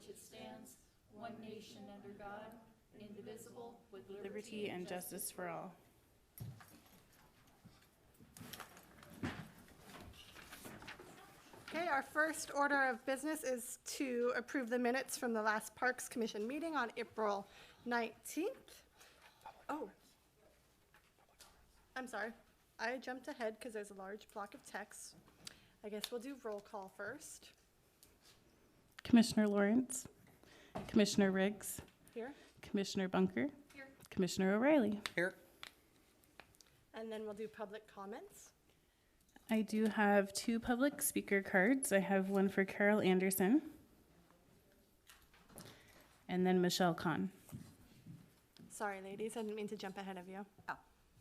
which it stands, one nation under God, indivisible, with Liberty and justice for all. Okay, our first order of business is to approve the minutes from the last Parks Commission meeting on April 19th. Oh, I'm sorry. I jumped ahead because there's a large block of text. I guess we'll do roll call first. Commissioner Lawrence, Commissioner Riggs, Here. Commissioner Bunker, Here. Commissioner O'Reilly. Here. And then we'll do public comments. I do have 2 public speaker cards. I have one for Carol Anderson and then Michelle Kahn. Sorry, ladies, I didn't mean to jump ahead of you. Oh,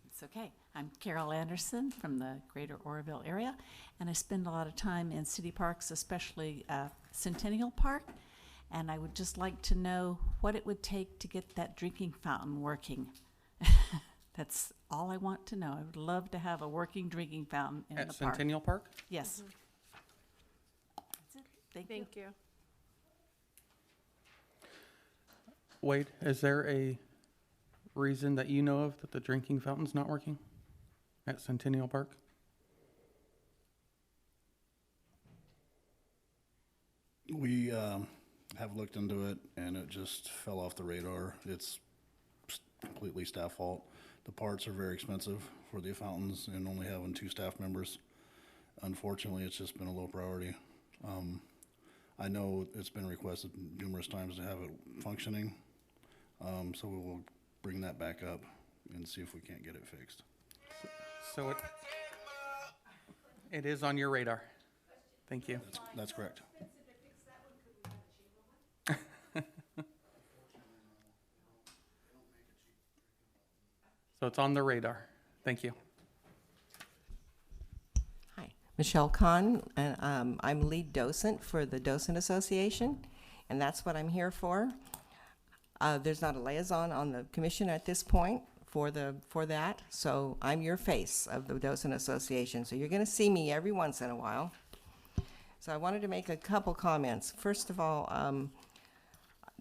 it's okay. I'm Carol Anderson from the greater Oroville area, and I spend a lot of time in city parks, especially Centennial Park, and I would just like to know what it would take to get that drinking fountain working. That's all I want to know. I would love to have a working drinking fountain in At the park. Centennial Park? Yes. That's it. Thank you. Thank you. Wade, is there a reason that you know of that the drinking fountain's not working at Centennial Park? We have looked into it, and it just fell off the radar. It's completely staff fault. The parts are very expensive for the fountains, and only having 2 staff members, unfortunately, it's just been a low priority. I know it's been requested numerous times to have it functioning, so we will bring that back up and see if we can't get it fixed. So it is on your radar. Thank you. That's correct. So it's on the radar. Thank you. Hi, Michelle Kahn, and I'm lead docent for the Docent Association, and that's what I'm here for. There's not a liaison on the commission at this point for that, so I'm your face of the Docent Association. So you're going to see me every once in a while. So I wanted to make a couple comments. First of all,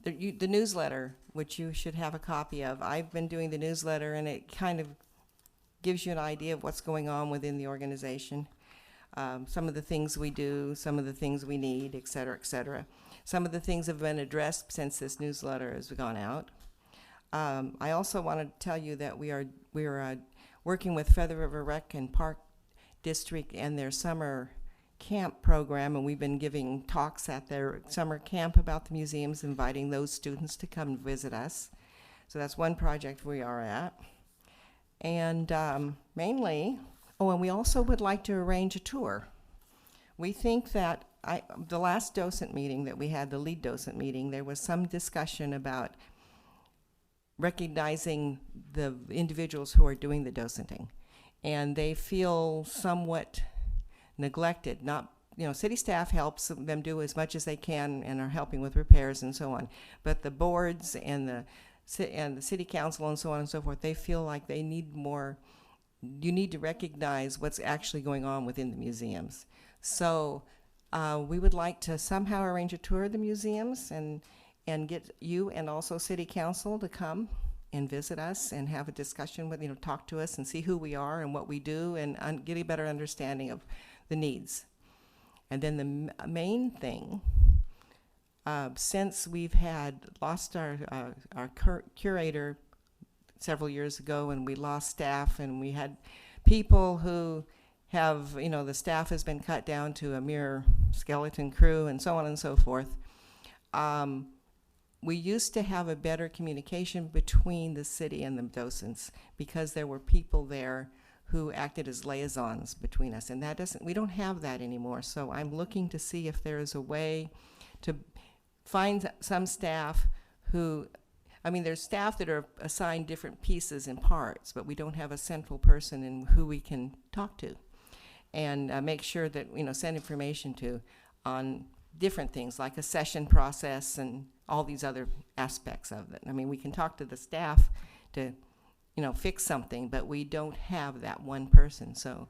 the newsletter, which you should have a copy of. I've been doing the newsletter, and it kind of gives you an idea of what's going on within the organization. Some of the things we do, some of the things we need, et cetera, et cetera. Some of the things have been addressed since this newsletter has gone out. I also want to tell you that we are working with Feather River Rec and Park District and their summer camp program, and we've been giving talks at their summer camp about the museums, inviting those students to come and visit us. So that's one project we are at. And mainly, and we also would like to arrange a tour. We think that the last docent meeting that we had, the lead docent meeting, there was some discussion about recognizing the individuals who are doing the docenting. And they feel somewhat neglected. City staff helps them do as much as they can and are helping with repairs and so on. But the boards and the city council and so on and so forth, they feel like they need more. You need to recognize what's actually going on within the museums. So we would like to somehow arrange a tour of the museums and get you and also city council to come and visit us and have a discussion with, talk to us and see who we are and what we do and get a better understanding of the needs. And then the main thing, since we've lost our curator several years ago, and we lost staff, and we had people who have, the staff has been cut down to a mere skeleton crew and so on and so forth. We used to have a better communication between the city and the docents because there were people there who acted as liaisons between us, and we don't have that anymore. So I'm looking to see if there is a way to find some staff there's staff that are assigned different pieces and parts, but we don't have a central person in who we can talk to and make sure that, send information to on different things like a session process and all these other aspects of it. We can talk to the staff to fix something, but we don't have that one person. So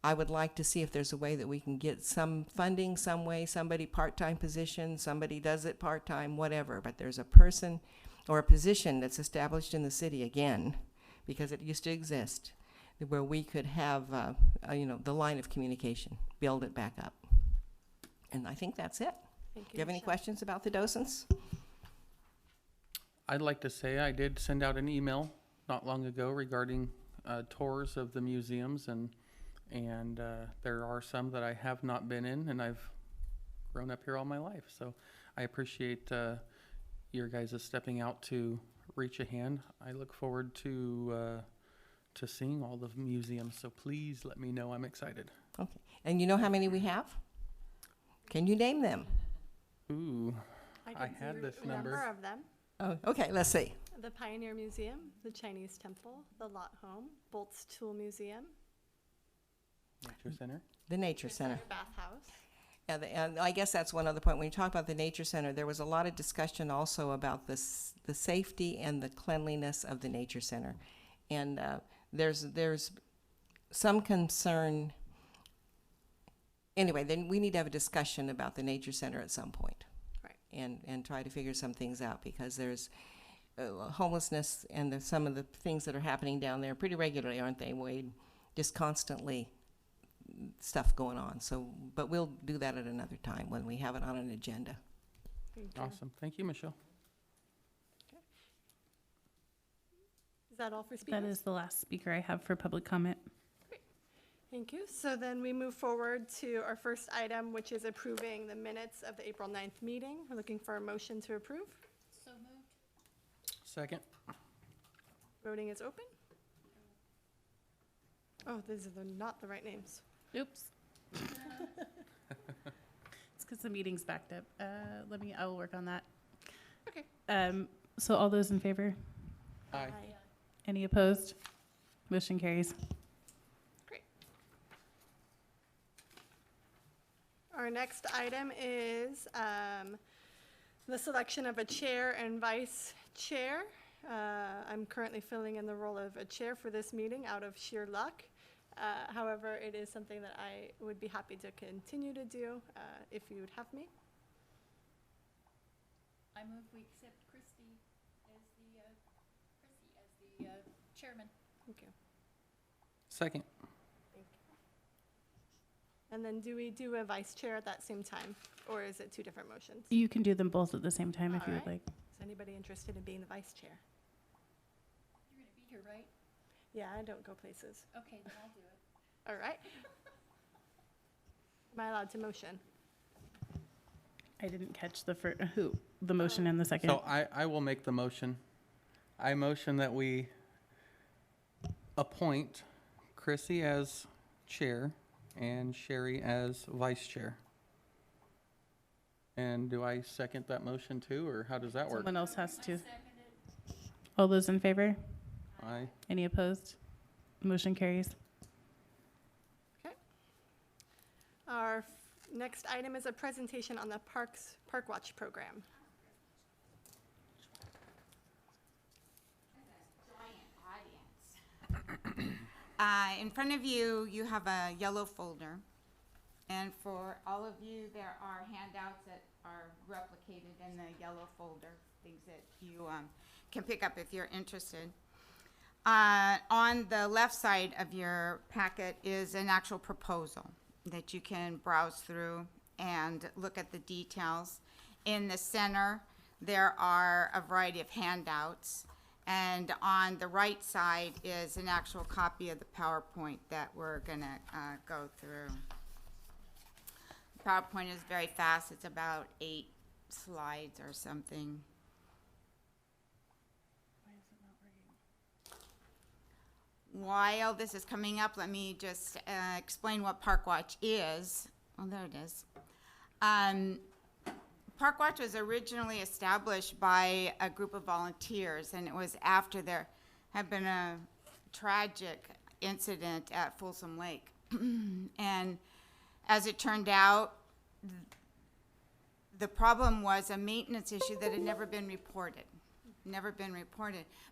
I would like to see if there's a way that we can get some funding some way, somebody part-time position, somebody does it part-time, whatever, but there's a person or a position that's established in the city again, because it used to exist, where we could have, the line of communication, build it back up. And I think that's it. Thank Do you have any Michelle. questions about the docents? I'd like to say I did send out an email not long ago regarding tours of the museums, and there are some that I have not been in, and I've grown up here all my life. So I appreciate your guys' stepping out to reach a hand. I look forward to seeing all the museums. So please let me know. I'm excited. Okay. And you know how many we have? Can you name them? Ooh, I can had see this a number number. of them. Oh, okay, let's see. The Pioneer Museum, the Chinese Temple, the Lot Home, Bolt's Tool Museum, Nature Center. The Nature Center. Bathhouse. And I guess that's one other point. When you talk about the Nature Center, there was a lot of discussion also about the safety and the cleanliness of the Nature Center. And there's some concern. Anyway, then we need to have a discussion about the Nature Center at some point. Right. And try to figure some things out, because there's homelessness and some of the things that are happening down there pretty regularly, aren't they, Wade? Just constantly stuff going on. So, but we'll do that at another time when we have it on an agenda. Thank you. Awesome. Thank you, Michelle. Is that all for speakers? That is the last speaker I have for public comment. Thank you. So then we move forward to our first item, which is approving the minutes of the April 9th meeting. We're looking for a motion to approve. So moved. Second. Voting is open. Oh, these are not the right names. Oops. It's because the meeting's backed up. I will work on that. Okay. So all those in favor? Aye. Any opposed? Motion carries. Great. Our next item is the selection of a chair and vice chair. I'm currently filling in the role of a chair for this meeting out of sheer luck. However, it is something that I would be happy to continue to do if you would have me. I move we accept Christy as the chairman. Thank you. Second. And then do we do a vice chair at that same time, or is it two different motions? You can do them both at the same time if you would Alright. like. Is anybody interested in being the vice chair? You're gonna be here, right? Yeah, I don't go places. Okay, then I'll do it. All right. Am I allowed to motion? I didn't catch the motion and the second. So I will make the motion. I motion that we appoint Chrissy as chair and Sherry as vice chair. And do I second that motion too, or how does that work? Someone else has to. All those in favor? Aye. Any opposed? Motion carries. Our next item is a presentation on the Park Watch program. In front of you, you have a yellow folder. And for all of you, there are handouts that are replicated in the yellow folder, things that you can pick up if you're interested. On the left side of your packet is an actual proposal that you can browse through and look at the details. In the center, there are a variety of handouts. And on the right side is an actual copy of the PowerPoint that we're gonna go through. PowerPoint is very fast. It's about 8 slides or something. While this is coming up, let me just explain what Park Watch is. Oh, there it is. Park Watch was originally established by a group of volunteers, and it was after there had been a tragic incident at Folsom Lake. And as it turned out, the problem was a maintenance issue that had never been reported.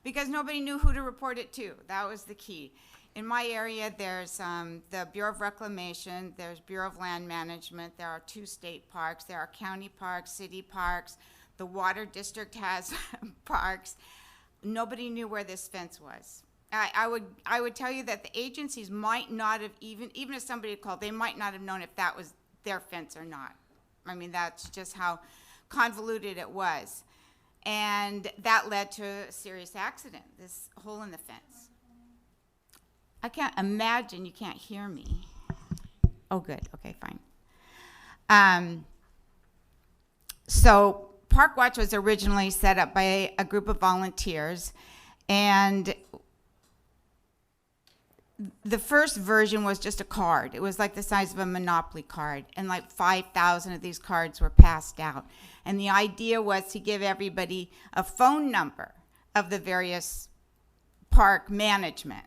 Because nobody knew who to report it to. That was the key. In my area, there's the Bureau of Reclamation, there's Bureau of Land Management, there are 2 state parks, there are county parks, city parks, the water district has parks. Nobody knew where this fence was. I would tell you that the agencies might not have, even if somebody had called, they might not have known if that was their fence or not. I mean, that's just how convoluted it was. And that led to a serious accident, this hole in the fence. I can't imagine you can't hear me. Oh, good. Okay, fine. So Park Watch was originally set up by a group of volunteers, and the first version was just a card. It was like the size of a Monopoly card, and like 5,000 of these cards were passed out. And the idea was to give everybody a phone number of the various park management.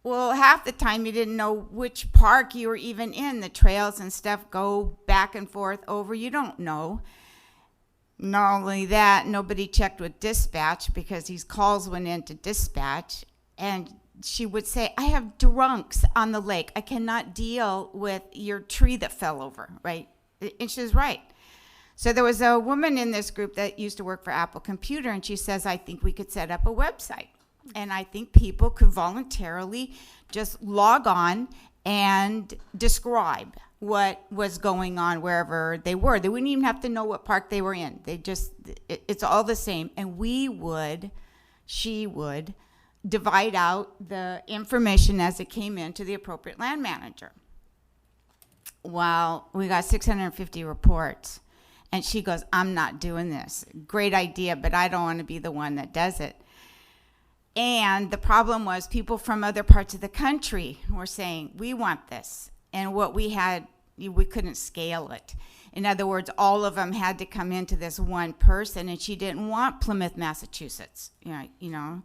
Well, half the time you didn't know which park you were even in. The trails and stuff go back and forth over. You don't know. Not only that, nobody checked with dispatch because these calls went into dispatch. And she would say, I have drunks on the lake. I cannot deal with your tree that fell over, right? And she was right. So there was a woman in this group that used to work for Apple Computer, and she says, I think we could set up a website. And I think people could voluntarily just log on and describe what was going on wherever they were. They wouldn't even have to know what park they were in. It's all the same. And she would divide out the information as it came in to the appropriate land manager. Well, we got 650 reports. And she goes, I'm not doing this. Great idea, but I don't want to be the one that does it. And the problem was people from other parts of the country were saying, we want this. And what we had, we couldn't scale it. In other words, all of them had to come into this one person, and she didn't want Plymouth, Massachusetts. You know.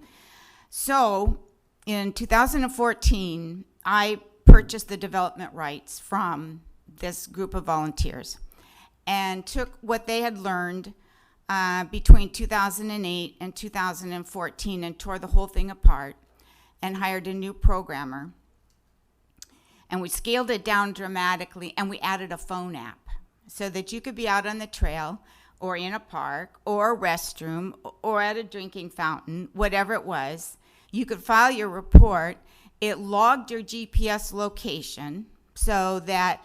So in 2014, I purchased the development rights from this group of volunteers and took what they had learned between 2008 and 2014 and tore the whole thing apart and hired a new programmer. And we scaled it down dramatically, and we added a phone app so that you could be out on the trail or in a park or a restroom or at a drinking fountain, whatever it was. You could file your report. It logged your GPS location so that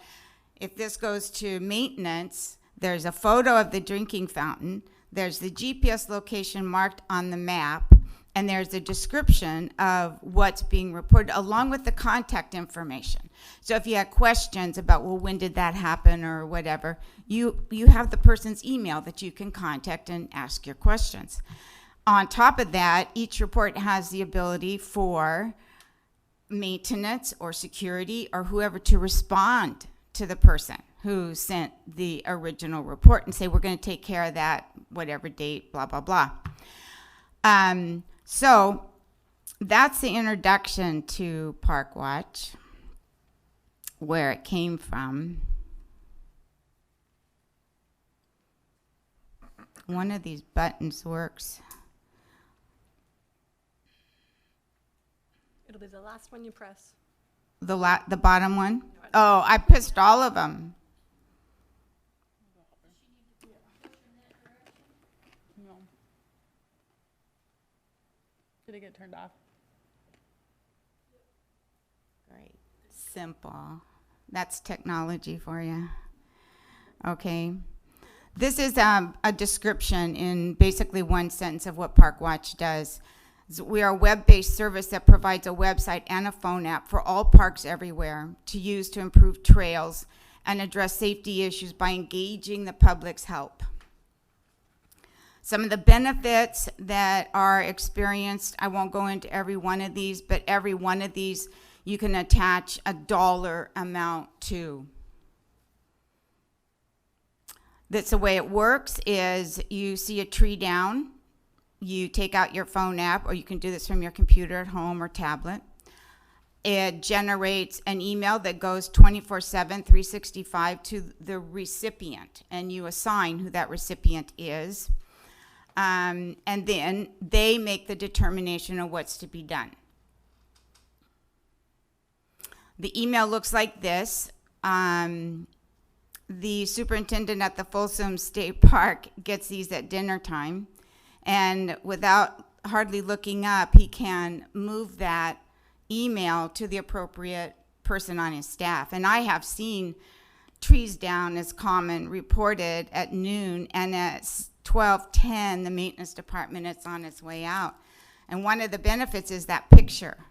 if this goes to maintenance, there's a photo of the drinking fountain, there's the GPS location marked on the map, and there's a description of what's being reported along with the contact information. So if you had questions about, well, when did that happen or whatever, you have the person's email that you can contact and ask your questions. On top of that, each report has the ability for maintenance or security or whoever to respond to the person who sent the original report and say, we're going to take care of that, whatever date, blah, blah, blah. So that's the introduction to Park Watch, where it came from. One of these buttons works. It'll be the last one you press. The bottom one? Oh, I pressed all of them. No. Did it get turned off? Great. Simple. That's technology for you. Okay. This is a description in basically one sentence of what Park Watch does. We are a web-based service that provides a website and a phone app for all parks everywhere to use to improve trails and address safety issues by engaging the public's help. Some of the benefits that are experienced, I won't go into every one of these, but every one of these you can attach a dollar amount to. That's the way it works is you see a tree down, you take out your phone app, or you can do this from your computer at home or tablet. It generates an email that goes 24/7, 365 to the recipient, and you assign who that recipient is. And then they make the determination of what's to be done. The email looks like this. The superintendent at the Folsom State Park gets these at dinner time, and without hardly looking up, he can move that email to the appropriate person on his staff. And I have seen trees down as common reported at noon, and at 12:10, the maintenance department is on its way out. And one of the benefits is that picture.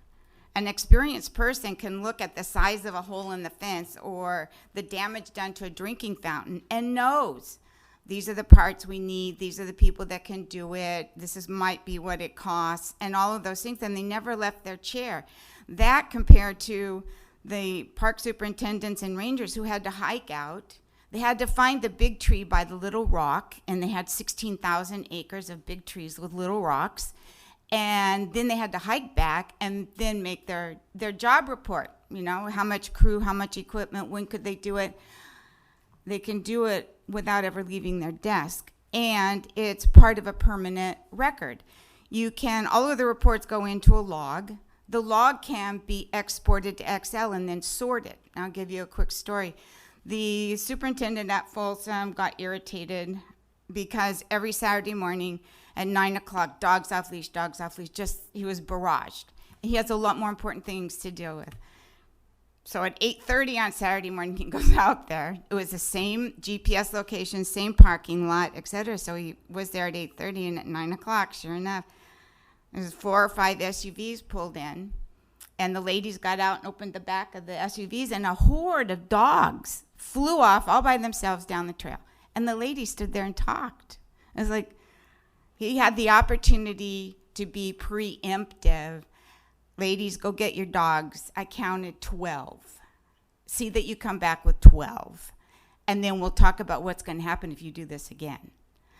An experienced person can look at the size of a hole in the fence or the damage done to a drinking fountain and knows these are the parts we need, these are the people that can do it, might be what it costs, and all of those things, and they never left their chair. That compared to the park superintendents and rangers who had to hike out. They had to find the big tree by the little rock, and they had 16,000 acres of big trees with little rocks. And then they had to hike back and then make their job report. How much crew, how much equipment, when could they do it? They can do it without ever leaving their desk. And it's part of a permanent record. All of the reports go into a log. The log can be exported to Excel and then sorted. I'll give you a quick story. The superintendent at Folsom got irritated because every Saturday morning at 9 o'clock, dogs off leash, he was barraged. He has a lot more important things to deal with. So at 8:30 on Saturday morning, he goes out there. It was the same GPS location, same parking lot, et cetera. So he was there at 8:30, and at 9 o'clock, sure enough, there's 4 or 5 SUVs pulled in, and the ladies got out and opened the back of the SUVs, and a horde of dogs flew off all by themselves down the trail. And the lady stood there and talked. It was like he had the opportunity to be preemptive. Ladies, go get your dogs. I counted 12. See that you come back with 12. And then we'll talk about what's going to happen if you do this again.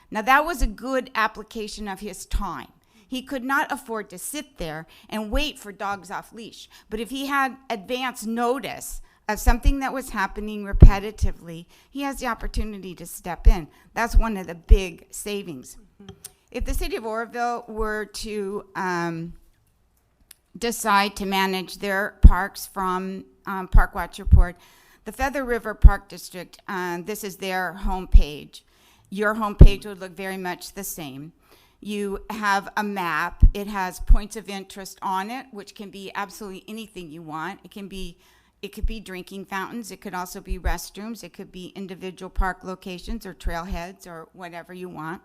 Now, that was a good application of his time. He could not afford to sit there and wait for dogs off leash. But if he had advance notice of something that was happening repetitively, he has the opportunity to step in. That's one of the big savings. If the city of Oroville were to decide to manage their parks from Park Watch Report, the Feather River Park District, this is their homepage. Your homepage would look very much the same. You have a map. It has points of interest on it, which can be absolutely anything you want. It could be drinking fountains. It could also be restrooms. It could be individual park locations or trailheads or whatever you want.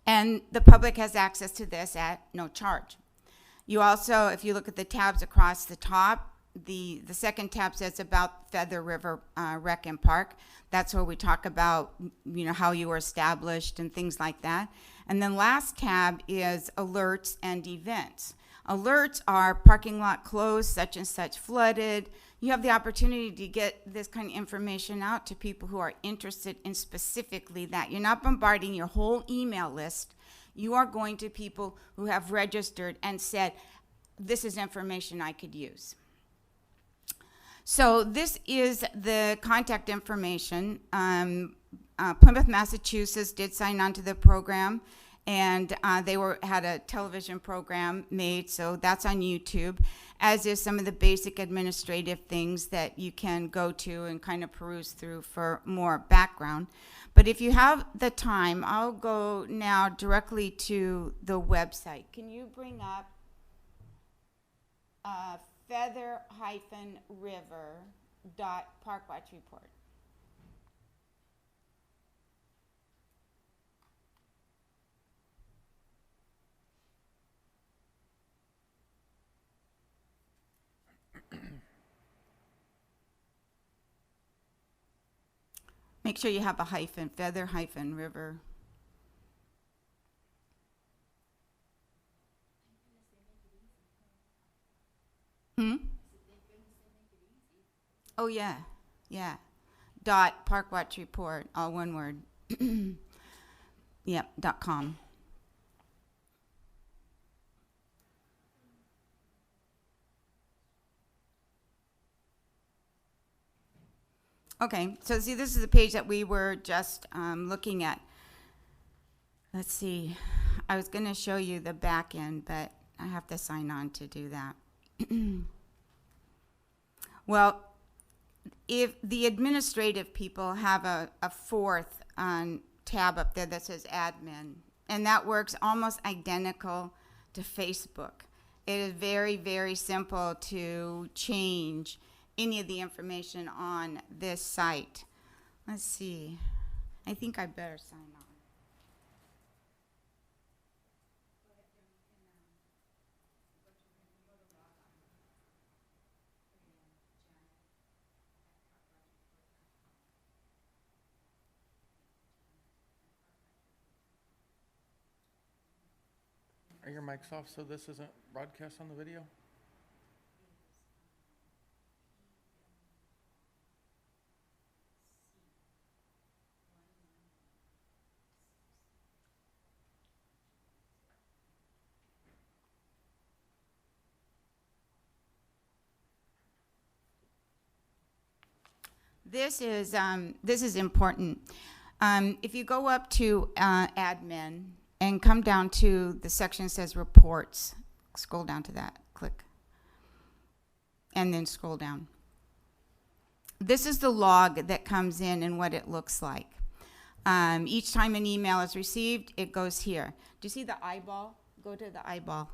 And the public has access to this at no charge. You also, if you look at the tabs across the top, the second tab says about Feather River Rec and Park. That's where we talk about, how you were established and things like that. And then last tab is alerts and events. Alerts are parking lot closed, such and such flooded. You have the opportunity to get this kind of information out to people who are interested in specifically that. You're not bombarding your whole email list. You are going to people who have registered and said, this is information I could use. So this is the contact information. Plymouth, Massachusetts did sign on to the program, and they had a television program made, so that's on YouTube, as is some of the basic administrative things that you can go to and kind of peruse through for more background. But if you have the time, I'll go now directly to the website. Can you bring up feather-river.parkwatchreport? Make sure you have a hyphen, feather-river. Oh, yeah. .parkwatchreport, all one word. Yep, .com. Okay, so see, this is the page that we were just looking at. Let's see. I was going to show you the back end, but I have to sign on to do that. Well, if the administrative people have a fourth tab up there that says admin, and that works almost identical to Facebook. It is very, very simple to change any of the information on this site. Let's see. I think I better sign on. Are your mics off so this isn't broadcast on the video? This is important. If you go up to admin and come down to the section that says reports, scroll down to that, click, and then scroll down. This is the log that comes in and what it looks like. Each time an email is received, it goes here. Do you see the eyeball? Go to the eyeball.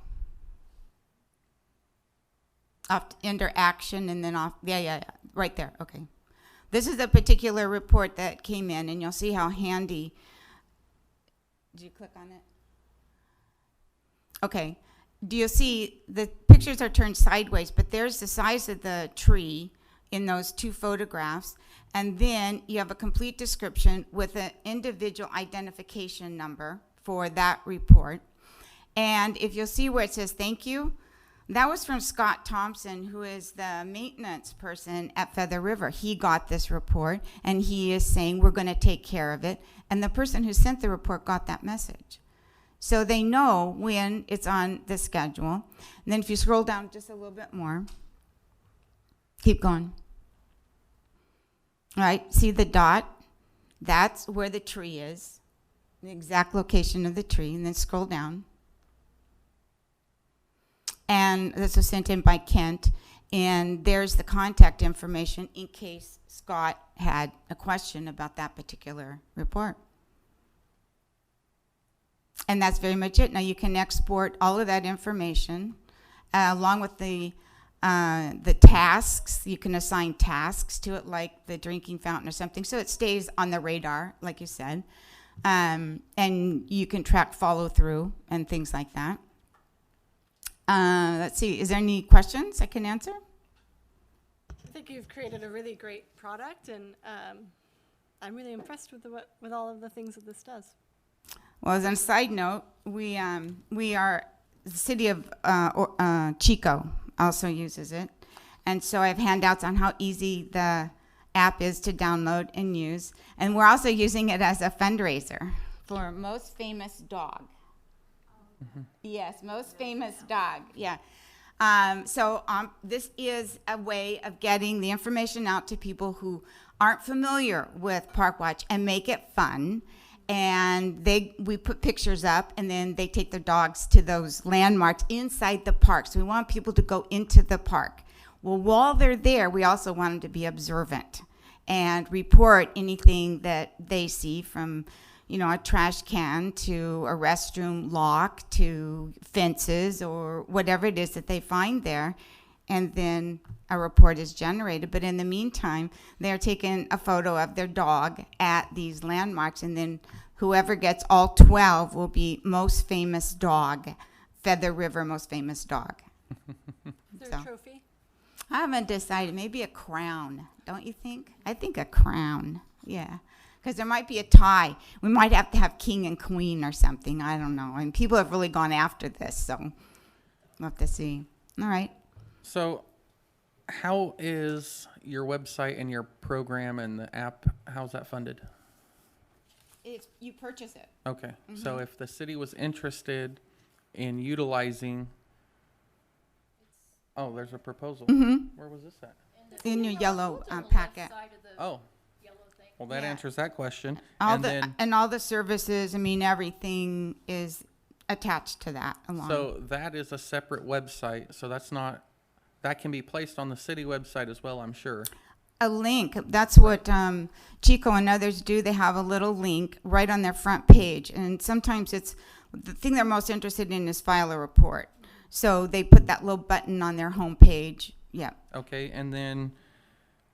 Up under action and then off, yeah, right there, okay. This is a particular report that came in, and you'll see how handy. Did you click on it? Okay. Do you see the pictures are turned sideways, but there's the size of the tree in those two photographs, and then you have a complete description with an individual identification number for that report. And if you'll see where it says thank you, that was from Scott Thompson, who is the maintenance person at Feather River. He got this report, and he is saying, we're going to take care of it. And the person who sent the report got that message. So they know when it's on the schedule. And then if you scroll down just a little bit more, keep going. All right, see the dot? That's where the tree is, the exact location of the tree. And then scroll down. And this was sent in by Kent, and there's the contact information in case Scott had a question about that particular report. And that's very much it. Now you can export all of that information along with the tasks. You can assign tasks to it, like the drinking fountain or something, so it stays on the radar, like you said. And you can track follow through and things like that. Let's see, is there any questions I can answer? I think you've created a really great product, and I'm really impressed with all of the things that this does. Well, as a side note, we are, the city of Chico also uses it. And so I have handouts on how easy the app is to download and use. And we're also using it as a fundraiser for Most Famous Dog. Yes, Most Famous Dog, yeah. So this is a way of getting the information out to people who aren't familiar with Park Watch and make it fun. And we put pictures up, and then they take their dogs to those landmarks inside the park. So we want people to go into the park. Well, while they're there, we also want them to be observant and report anything that they see, from a trash can to a restroom lock to fences or whatever it is that they find there. And then a report is generated. But in the meantime, they're taking a photo of their dog at these landmarks, and then whoever gets all 12 will be Most Famous Dog, Feather River Most Famous Dog. Is there a trophy? I haven't decided. Maybe a crown, don't you think? I think a crown, yeah. Because there might be a tie. We might have to have king and queen or something. I don't know. And people have really gone after this, so we'll have to see. All right. So how is your website and your program and the app, how's that funded? You purchase it. Okay. So if the city was interested in utilizing, oh, there's a proposal. Where was this at? In your yellow On the left packet. side of the Oh, yellow thing. well, that Yeah. answers that question. All And then, all the services, I mean, everything is attached to that along. so that is a separate website. So that's not that can be placed on the city website as well, I'm sure. A link, that's what Chico and others do. They have a little link right on their front page. And sometimes it's, the thing they're most interested in is file a report. So they put that little button on their home page. Yeah. Okay, and then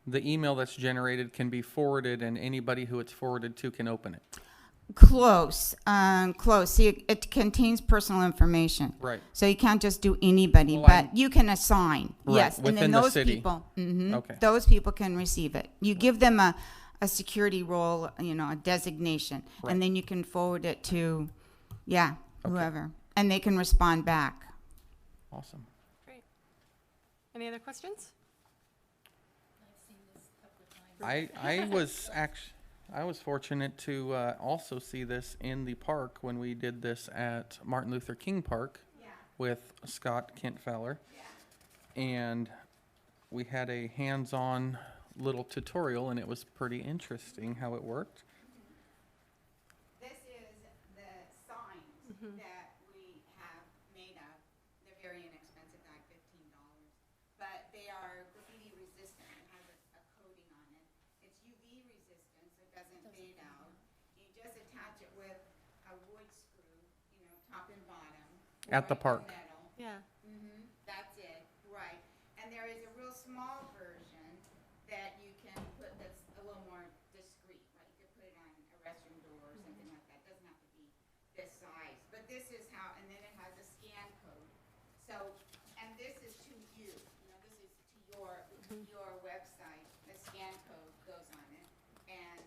the email that's generated can be forwarded, and anybody who it's forwarded to can open it. Close. See, it contains personal information. Right. So you can't just do anybody, Well, but you can assign. Right, Yes. And within then the those city. people, Okay. those people can receive it. You give them a security role, a designation, Right. and then you can forward it to, Okay. whoever, and they can respond back. Awesome. Great. Any other questions? I was fortunate to also see this in the park when we did this at Martin Luther King Park with Scott Kent Fowler. And we had a hands-on little tutorial, and it was pretty interesting how it worked. This is the signs that we have made up. They're very inexpensive, like $15, but they are graffiti resistant. It has a coating on it. It's UV resistant, so it doesn't fade out. You just attach it with a wood screw, top and bottom. At the or park. metal. Yeah. That's it, right. And there is a real small version that you can put that's a little more discreet. Like you could put it on a restroom door or something like that. It doesn't have to be this size. But this is how, and then it has a scan code. So, and this is to you. This is to your website. The scan code goes on it. And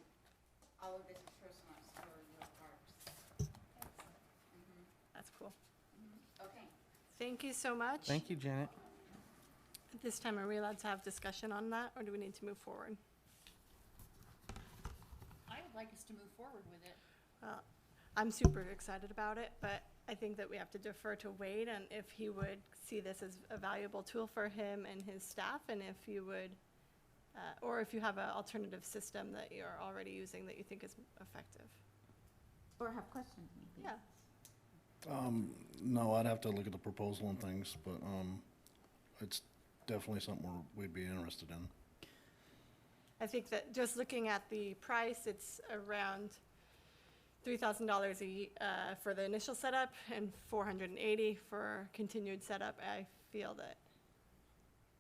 all of this is personalized for your parks. That's cool. Okay. Thank you so much. Thank you, Janet. At this time, are we allowed to have discussion on that, or do we need to move forward? I would like us to move forward with it. Well, I'm super excited about it, but I think that we have to defer to Wade and if he would see this as a valuable tool for him and his staff, and if you would, or if you have an alternative system that you're already using that you think is effective. Or have questions, maybe. Yeah. No, I'd have to look at the proposal and things, but it's definitely something we'd be interested in. I think that just looking at the price, it's around $3,000 for the initial setup and $480 for continued setup. I feel that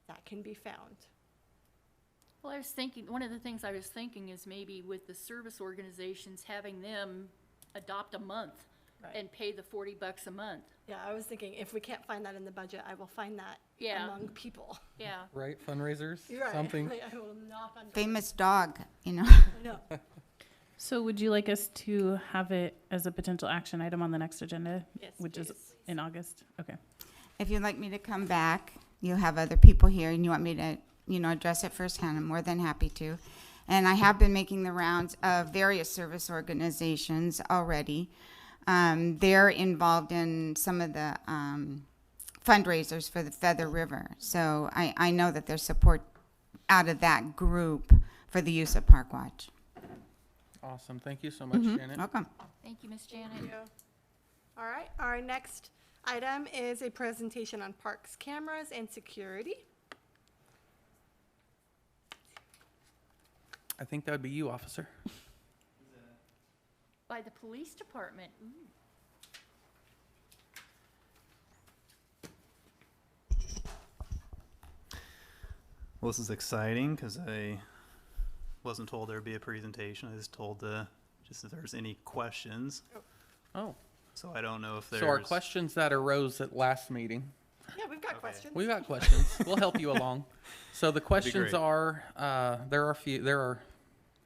that can be found. Well, I was thinking, one of the things I was thinking is maybe with the service organizations, having them adopt a month Right. and pay the $40 a month. Yeah, I was thinking if we can't find that in the budget, I will find that Yeah. among people. Yeah. Right, fundraisers, You're right. something. Like, I will knock on doors. Famous dog, I know. So would you like us to have it as a potential action item on the next agenda? Yes, Which is please. in August? Okay. If you'd like me to come back, you have other people here and you want me to, address it firsthand, I'm more than happy to. And I have been making the rounds of various service organizations already. They're involved in some of the fundraisers for the Feather River. So I know that there's support out of that group for the use of Park Watch. Awesome. Thank you so much, Janet. Welcome. Thank you, Ms. Janet. Thank you. All right, our next item is a presentation on parks cameras and security. I think that would be you, officer. By the police department. Ooh. Well, this is exciting because I wasn't told there'd be a presentation. I was told just if there's any questions. Oh, So I don't know if there's. so our questions that arose at last meeting. Yeah, we've got questions. We've got questions. We'll help you along. So the questions great. are, there are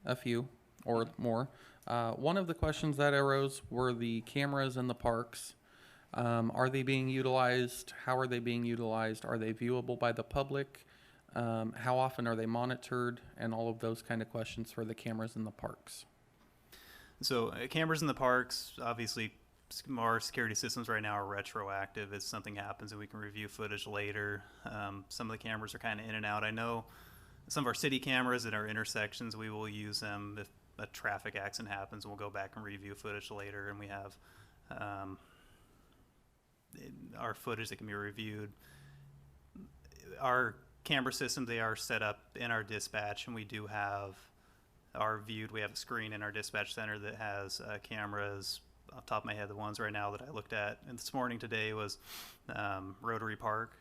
a few or more. One of the questions that arose were the cameras in the parks. Are they being utilized? How are they being utilized? Are they viewable by the public? How often are they monitored? And all of those kind of questions for the cameras in the parks. So cameras in the parks, obviously, our security systems right now are retroactive. If something happens and we can review footage later. Some of the cameras are kind of in and out. I know some of our city cameras at our intersections, we will use them if a traffic accident happens, and we'll go back and review footage later. And we have our footage that can be reviewed. our camera systems, they are set up in our dispatch, and we do have we have a screen in our dispatch center that has cameras. Off the top of my head, the ones right now that I looked at and this morning today was Rotary Park,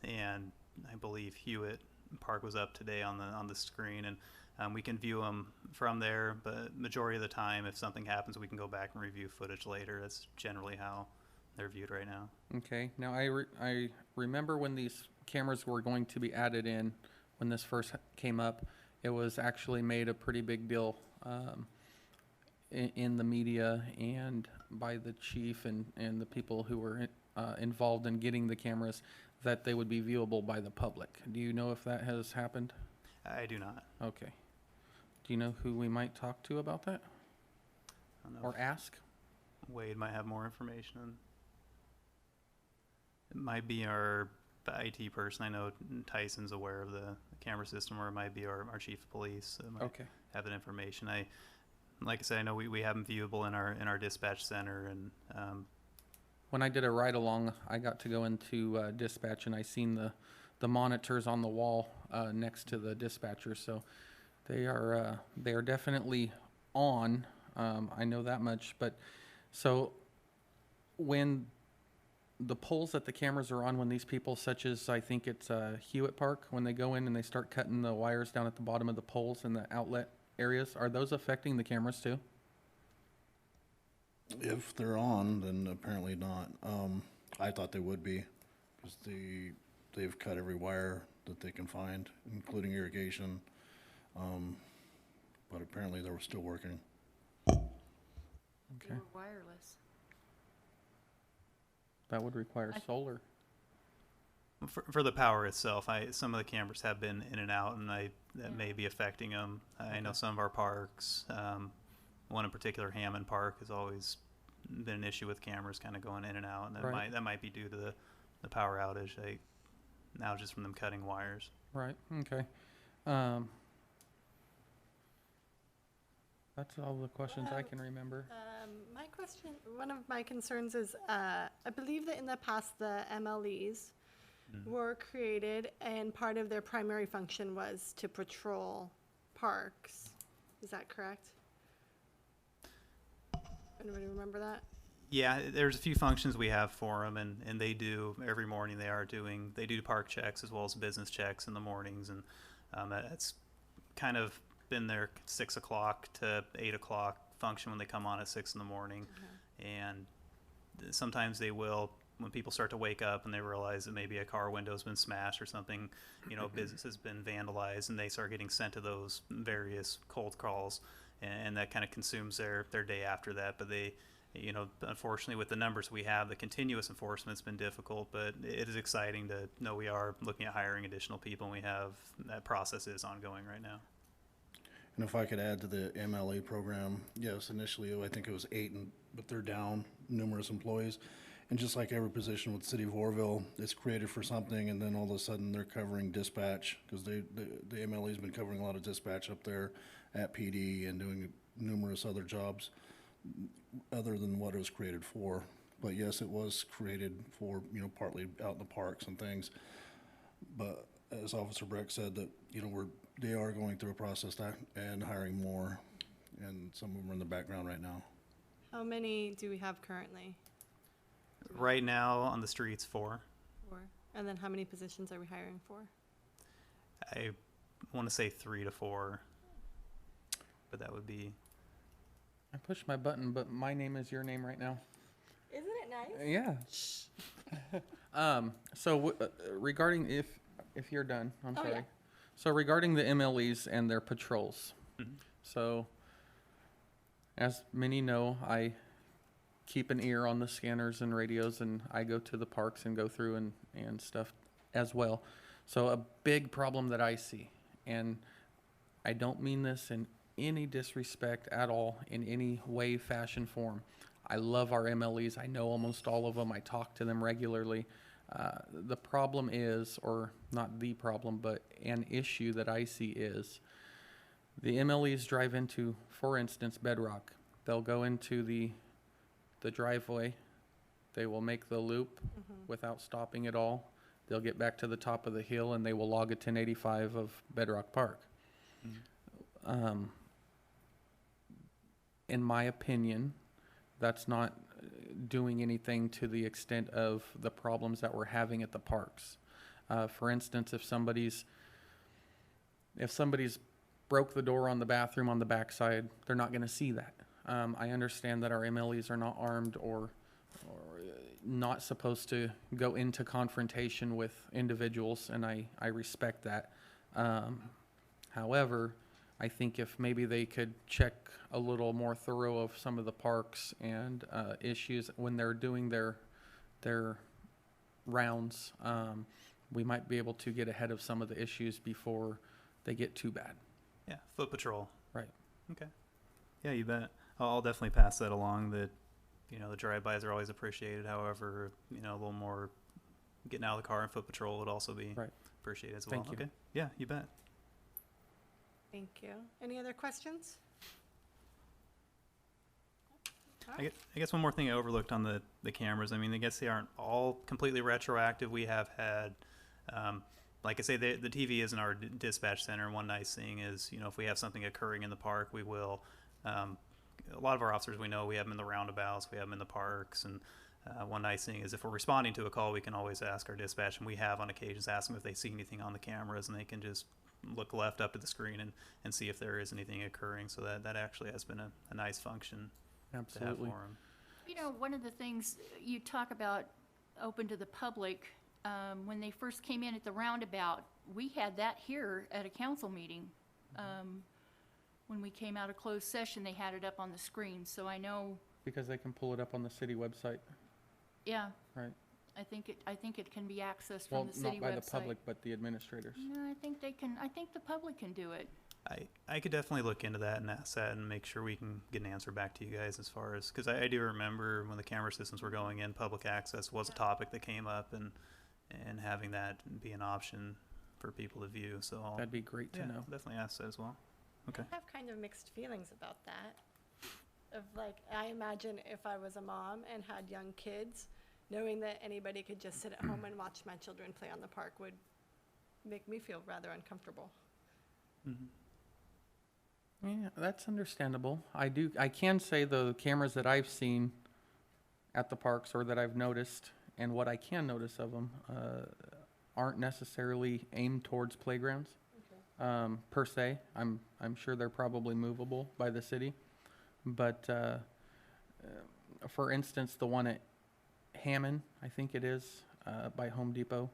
and I believe Hewitt Park was up today on the screen, and we can view them from there. But majority of the time, if something happens, we can go back and review footage later. That's generally how they're viewed right now. Okay, now I remember when these cameras were going to be added in, when this first came up, it was actually made a pretty big deal in the media and by the chief and the people who were involved in getting the cameras, that they would be viewable by the public. Do you know if that has happened? I do not. Okay. Do you know who we might talk to about that I don't know or ask? if Wade might have more information. It might be our IT person. I know Tyson's aware of the camera system, or it might be our chief of police. That might Okay. have that information. Like I said, I know we have them viewable in our dispatch center, and When I did a ride along, I got to go into dispatch and I seen the monitors on the wall next to the dispatcher. So they are definitely on. I know that much. But so when the poles that the cameras are on, when these people, such as I think it's Hewitt Park, when they go in and they start cutting the wires down at the bottom of the poles in the outlet areas, are those affecting the cameras too? If they're on, then apparently not. I thought they would be, because they've cut every wire that they can find, including irrigation. But apparently they were still working. They Okay. were wireless. That would require solar. for the power itself, some of the cameras have been in and out, and that may be affecting them. I know some of our parks, one in particular, Hammond Park, has always been an issue with cameras kind of going in and out, and that might be due to the power outage. Now just from them cutting wires. Right. Okay. That's all the questions I can remember. My question, one of my concerns is, I believe that in the past, the MLEs were created and part of their primary function was to patrol parks. Is that correct? Anybody remember that? Yeah, there's a few functions we have for them, and they do every morning. They do park checks as well as business checks in the mornings, and that's kind of been their 6 o'clock to 8 o'clock function when they come on at 6 in the morning. And sometimes they will, when people start to wake up and they realize that maybe a car window's been smashed or something, business has been vandalized, and they start getting sent to those various cold calls, and that kind of consumes their day after that. But they, unfortunately, with the numbers we have, the continuous enforcement's been difficult, but it is exciting to know we are looking at hiring additional people, and that process is ongoing right now. And if I could add to the MLA program, yes, initially I think it was 8, but they're down numerous employees. And just like every position with the city of Oroville, it's created for something, and then all of a sudden they're covering dispatch, because the MLA's been covering a lot of dispatch up there at PD and doing numerous other jobs other than what it was created for. But yes, it was created for, partly out in the parks and things. But as Officer Breck said, that, they are going through a process and hiring more, and some of them are in the background right now. How many do we have currently? Right now on the streets, 4. 4. And then how many positions are we hiring for? I want to say 3 to 4, but that would be. I pushed my button, but my name is your name right now. Isn't it nice? Yeah. So regarding if you're done, I'm Oh, sorry. yeah. So regarding the MLEs and their patrols. So as many know, I keep an ear on the scanners and radios, and I go to the parks and go through and stuff as well. So a big problem that I see, and I don't mean this in any disrespect at all, in any way, fashion, form. I love our MLEs. I know almost all of them. I talk to them regularly. The problem is, or not the problem, but an issue that I see is the MLEs drive into, for instance, Bedrock. They'll go into the driveway. They will make the loop without stopping at all. they'll get back to the top of the hill and they will log a 1085 of Bedrock Park. In my opinion, that's not doing anything to the extent of the problems that we're having at the parks. For instance, if somebody's broke the door on the bathroom on the backside, they're not going to see that. I understand that our MLEs are not armed or not supposed to go into confrontation with individuals, and I respect that. However, I think if maybe they could check a little more thorough of some of the parks and issues when they're doing their rounds, we might be able to get ahead of some of the issues before they get too bad. Yeah, foot patrol. Right. Okay. Yeah, you bet. I'll definitely pass that along. That the drive-bys are always appreciated. However, a little more getting out of the car and foot patrol would also be Right. appreciated as well. Thank you. Okay. Yeah, you bet. Thank you. Any other questions? I guess one more thing I overlooked on the cameras. I mean, I guess they aren't all completely retroactive. We have had, like I say, the TV isn't our dispatch center. One nice thing is, if we have something occurring in the park, we will. A lot of our officers, we know, we have them in the roundabouts, we have them in the parks, and one nice thing is if we're responding to a call, we can always ask our dispatch, and we have on occasions asked them if they see anything on the cameras, and they can just look left up to the screen and see if there is anything occurring. So that actually has been a nice function to have Absolutely. for them. One of the things you talk about open to the public, when they first came in at the roundabout, we had that here at a council meeting. When we came out of closed session, they had it up on the screen, so I know, Because they can pull it up on the city website. yeah. Right. I think it can be accessed Well, from the city not by website. the public, but the administrators. No, I think the public can do it. I could definitely look into that and ask that and make sure we can get an answer back to you guys as far as, because I do remember when the camera systems were going in, public access was a topic that came up, and having that be an option for people to view. So That'd be great to yeah, know. definitely ask that as well. Okay. I have kind of mixed feelings about that. I imagine if I was a mom and had young kids, knowing that anybody could just sit at home and watch my children play on the park would make me feel rather uncomfortable. Yeah, that's understandable. I can say the cameras that I've seen at the parks or that I've noticed, and what I can notice of them, aren't necessarily aimed towards playgrounds. Per se. I'm sure they're probably movable by the city. But for instance, the one at Hammond, I think it is, by Home Depot,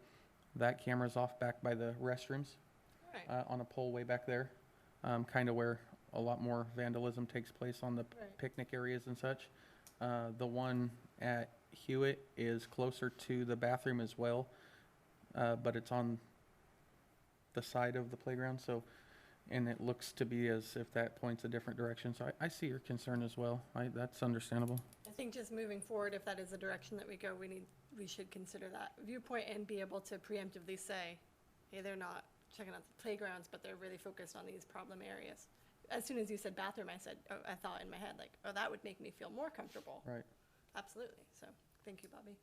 that camera's off back by the restrooms, Right. on a pole way back there, kind of where a lot more vandalism takes place on the Right. picnic areas and such. The one at Hewitt is closer to the bathroom as well, but it's on the side of the playground, and it looks to be as if that points a different direction. So I see your concern as well. That's understandable. I think just moving forward, if that is the direction that we go, we should consider that viewpoint and be able to preemptively say, hey, they're not checking out the playgrounds, but they're really focused on these problem areas. As soon as you said bathroom, I thought in my head, that would make me feel more comfortable. Right. Absolutely. So, thank you, Bobby.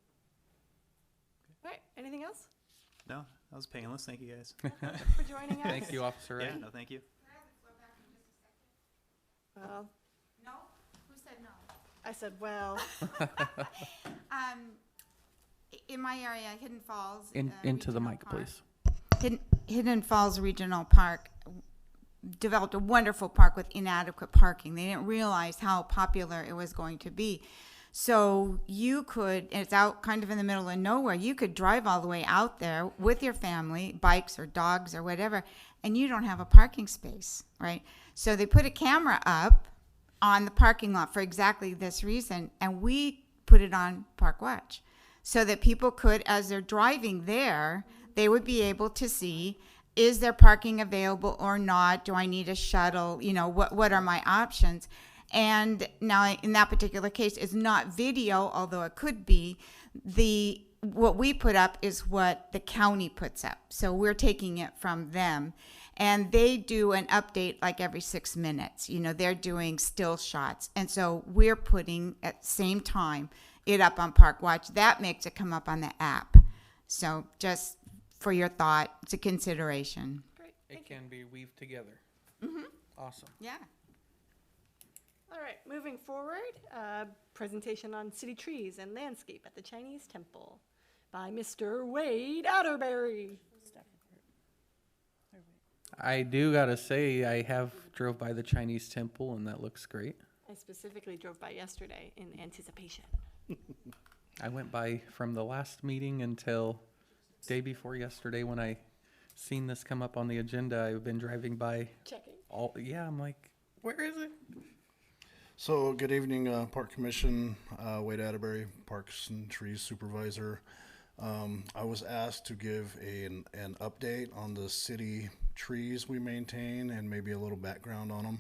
All right, anything else? No, that was painless. Thank you guys. For joining us? Thank you, Officer Wright. Yeah, no, thank you. Well, No? Who said no? I said, well, In my area, Hidden Falls. Into the Regional mic, Park. please. Hidden Falls Regional Park developed a wonderful park with inadequate parking. They didn't realize how popular it was going to be. So you could, and it's out kind of in the middle of nowhere, you could drive all the way out there with your family, bikes or dogs or whatever, and you don't have a parking space, right? So they put a camera up on the parking lot for exactly this reason, and we put it on Park Watch so that people could, as they're driving there, they would be able to see, is there parking available or not? Do I need a shuttle? What are my options? And now in that particular case, it's not video, although it could be. What we put up is what the county puts up. So we're taking it from them. And they do an update like every 6 minutes. They're doing still shots. And so we're putting at the same time it up on Park Watch. That makes it come up on the app. So just for your thought to consideration. Great, It thank you. can be weaved together. Awesome. Yeah. All right, moving forward, presentation on city trees and landscape at the Chinese temple by Mr. Wade Atterbury. I do gotta say, I have drove by the Chinese temple and that looks great. I specifically drove by yesterday in anticipation. I went by from the last meeting until day before yesterday when I seen this come up on the agenda. I've been driving by Checking. I'm like, where is it? So, good evening, Park Commission, Wade Atterbury, Parks and Trees Supervisor. I was asked to give an update on the city trees we maintain and maybe a little background on them.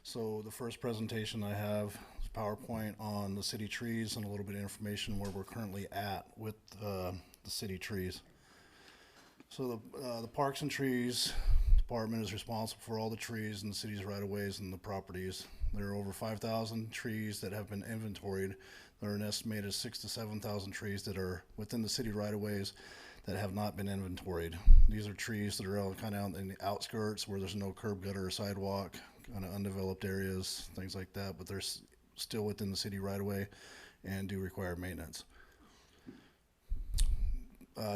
So the first presentation I have is PowerPoint on the city trees and a little bit of information where we're currently at with the city trees. So the Parks and Trees Department is responsible for all the trees in the city's right-of-ways and the properties. There are over 5,000 trees that have been inventoried. There are an estimated 6,000 to 7,000 trees that are within the city right-of-ways that have not been inventoried. These are trees that are kind of out in the outskirts where there's no curb gutter or sidewalk, kind of undeveloped areas, things like that, but they're still within the city right-of-way and do require maintenance.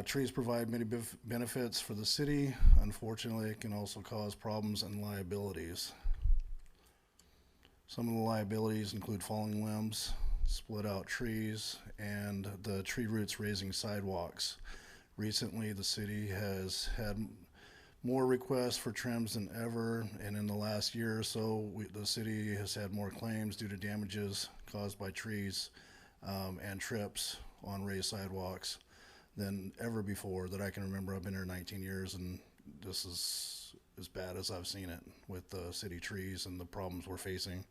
Trees provide many benefits for the city. Unfortunately, it can also cause problems and liabilities. Some of the liabilities include falling limbs, split out trees, and the tree roots raising sidewalks. Recently, the city has had more requests for trims than ever, and in the last year or so, the city has had more claims due to damages caused by trees and trips on raised sidewalks than ever before that I can remember. I've been here 19 years, and this is as bad as I've seen it with the city trees and the problems we're facing.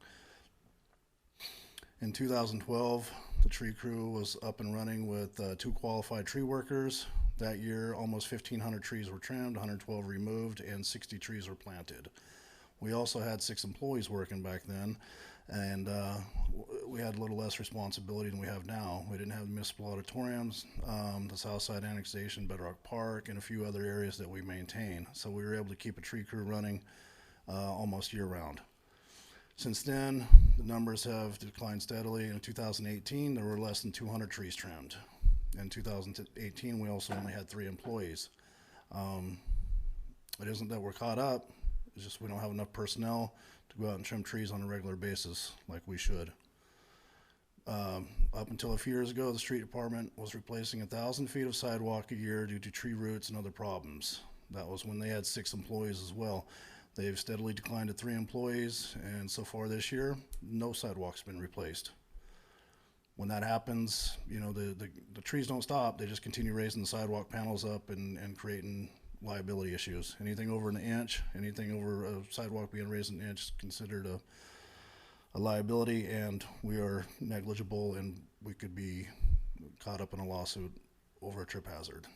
In 2012, the tree crew was up and running with 2 qualified tree workers. That year, almost 1,500 trees were trimmed, 112 removed, and 60 trees were planted. We also had 6 employees working back then, and we had a little less responsibility than we have now. We didn't have municipal auditoriums, the Southside Annexation, Bedrock Park, and a few other areas that we maintain. So we were able to keep a tree crew running almost year-round. Since then, the numbers have declined steadily. In 2018, there were less than 200 trees trimmed. In 2018, we also only had 3 employees. It isn't that we're caught up, it's just we don't have enough personnel to go out and trim trees on a regular basis like we should. Up until a few years ago, the street department was replacing 1,000 feet of sidewalk a year due to tree roots and other problems. That was when they had 6 employees as well. They've steadily declined to 3 employees, and so far this year, no sidewalk's been replaced. When that happens, you know, the trees don't stop. They just continue raising the sidewalk panels up and creating liability issues. Anything over an inch, anything over a sidewalk being raised an inch is considered a liability, and we are negligible, and we could be caught up in a lawsuit over a trip hazard.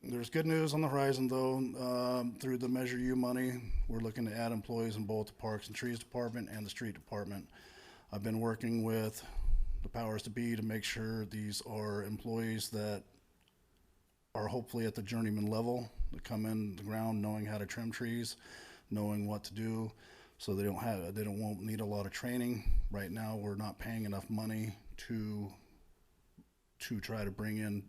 There's good news on the horizon, though. Through the Measure U money, we're looking to add employees in both the Parks and Trees Department and the Street Department. I've been working with the powers to be to make sure these are employees that are hopefully at the journeyman level, that come in the ground knowing how to trim trees, knowing what to do, so they won't need a lot of training. Right now, we're not paying enough money to try to bring in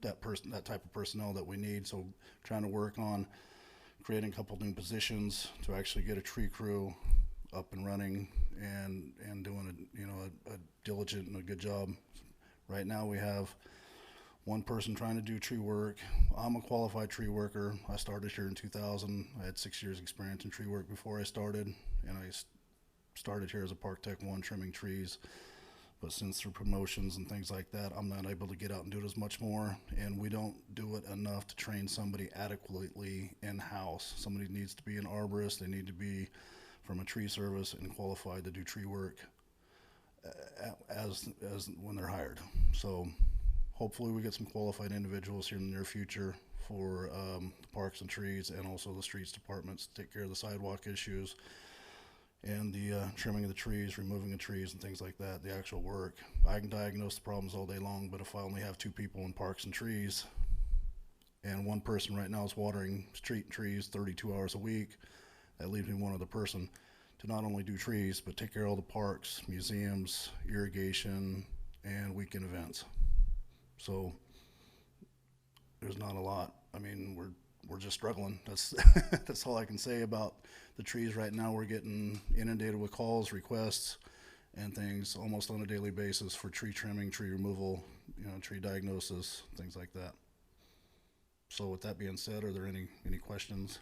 that type of personnel that we need. So trying to work on creating a couple new positions to actually get a tree crew up and running and doing a diligent and a good job. Right now we have 1 person trying to do tree work. I'm a qualified tree worker. I started here in 2000. I had 6 years experience in tree work before I started, and I started here as a Park Tech 1 trimming trees. But since through promotions and things like that, I'm not able to get out and do it as much more, and we don't do it enough to train somebody adequately in-house. Somebody needs to be an arborist. They need to be from a tree service and qualified to do tree work as when they're hired. So hopefully we get some qualified individuals here in the near future for the Parks and Trees and also the Streets Departments to take care of the sidewalk issues and the trimming of the trees, removing the trees and things like that, the actual work. I can diagnose the problems all day long, but if I only have 2 people in Parks and Trees, And one person right now is watering street trees 32 hours a week. That leaves me one other person to not only do trees, but take care of all the parks, museums, irrigation, and weekend events. So there's not a lot. I mean, we're just struggling. That's that's all I can say about the trees right now. We're getting inundated with calls, requests, and things almost on a daily basis for tree trimming, tree removal, tree diagnosis, things like that. So with that being said, are there any questions?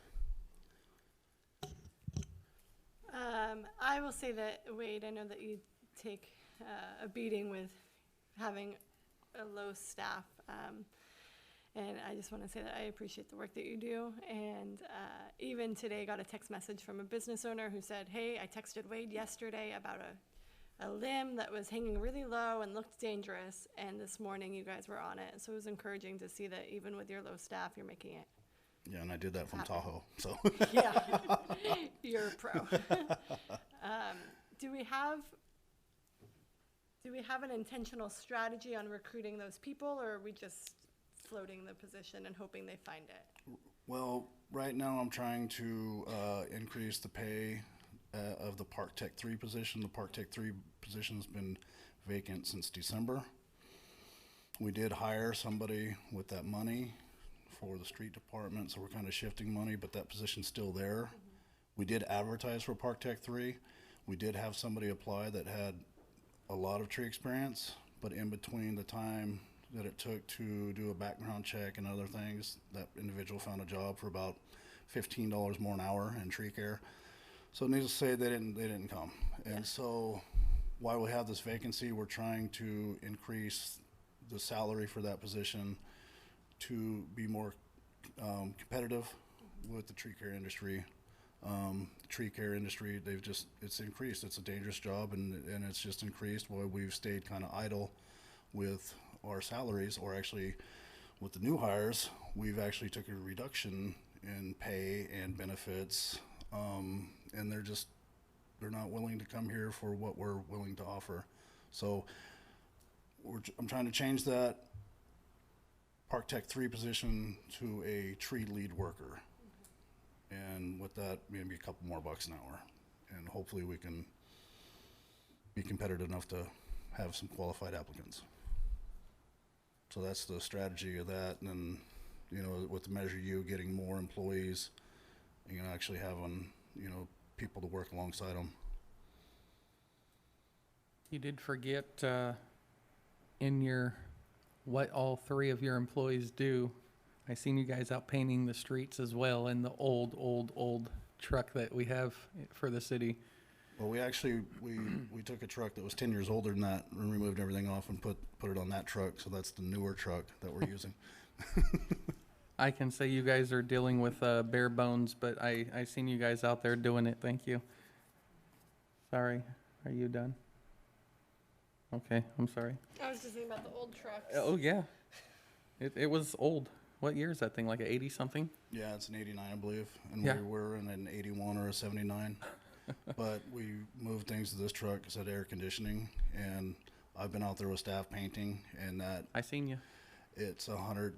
I will say that, Wade, I know that you take a beating with having a low staff. And I just want to say that I appreciate the work that you do. And even today, got a text message from a business owner who said, hey, I texted Wade yesterday about a limb that was hanging really low and looked dangerous. And this morning, you guys were on it. So it was encouraging to see that even with your low staff, you're making it. Yeah, and I did that from Tahoe, so. Yeah, you're a pro. Do we have an intentional strategy on recruiting those people, or are we just floating the position and hoping they find it? Well, right now I'm trying to increase the pay of the Park Tech 3 position. The Park Tech 3 position's been vacant since December. We did hire somebody with that money for the street department, so we're kind of shifting money, but that position's still there. Mm-hmm. We did advertise for Park Tech 3. We did have somebody apply that had a lot of tree experience, but in between the time that it took to do a background check and other things, that individual found a job for about $15 more an hour in tree care. So needless to say, they didn't come. And so while we have this vacancy, we're trying to increase the salary for that position to be more competitive with the tree care industry. It's increased. It's a dangerous job, and it's just increased while we've stayed kind of idle with our salaries, or actually with the new hires, we've actually took a reduction in pay and benefits, and they're not willing to come here for what we're willing to offer. So I'm trying to change that Park Tech 3 position to a tree lead worker. And with that, maybe a couple more bucks an hour. And hopefully we can be competitive enough to have some qualified applicants. So that's the strategy of that. And then, with the Measure U, getting more employees, actually having, people to work alongside them. You did forget in your what all three of your employees do. I seen you guys out painting the streets as well in the old truck that we have for the city. Well, we actually we took a truck that was 10 years older than that and removed everything off and put it on that truck. So that's the newer truck that we're using. I can say you guys are dealing with bare bones, but I seen you guys out there doing it. Thank you. Sorry, are you done? Okay, I'm sorry. I was just thinking about the old trucks. Oh yeah, it was old. What year is that thing? Like a 80 something? Yeah, it's an 89, I believe, and Yeah. we were in an 81 or a 79. But we moved things to this truck. It's had air conditioning, and I've been out there with staff painting, and that I seen you. it's 100.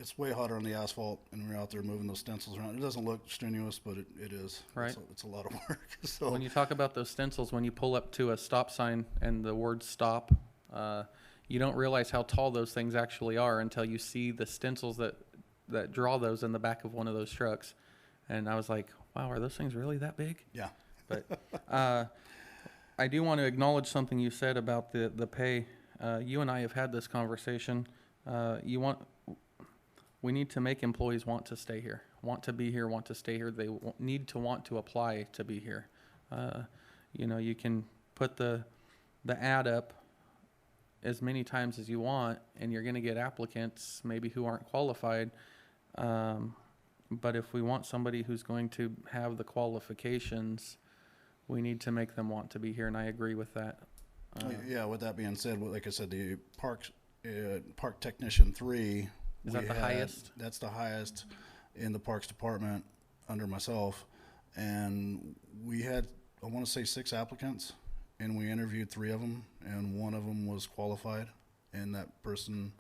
It's way hotter on the asphalt, and we're out there moving those stencils around. It doesn't look strenuous, but it is. Right. It's a lot of work. So When you talk about those stencils, when you pull up to a stop sign and the word stop, you don't realize how tall those things actually are until you see the stencils that draw those in the back of one of those trucks. And I was like, wow, are those things really that big? yeah. But I do want to acknowledge something you said about the pay. You and I have had this conversation. We need to make employees want to stay here, want to be here, want to stay here. They need to want to apply to be here. You can put the ad up as many times as you want, and you're going to get applicants maybe who aren't qualified. But if we want somebody who's going to have the qualifications, we need to make them want to be here, and I agree with that. Yeah. With that being said, like I said, the Park Technician 3. Is that the highest? That's the highest in the Parks Department under myself. And we had, I want to say 6 applicants, and we interviewed 3 of them, and one of them was qualified, and that person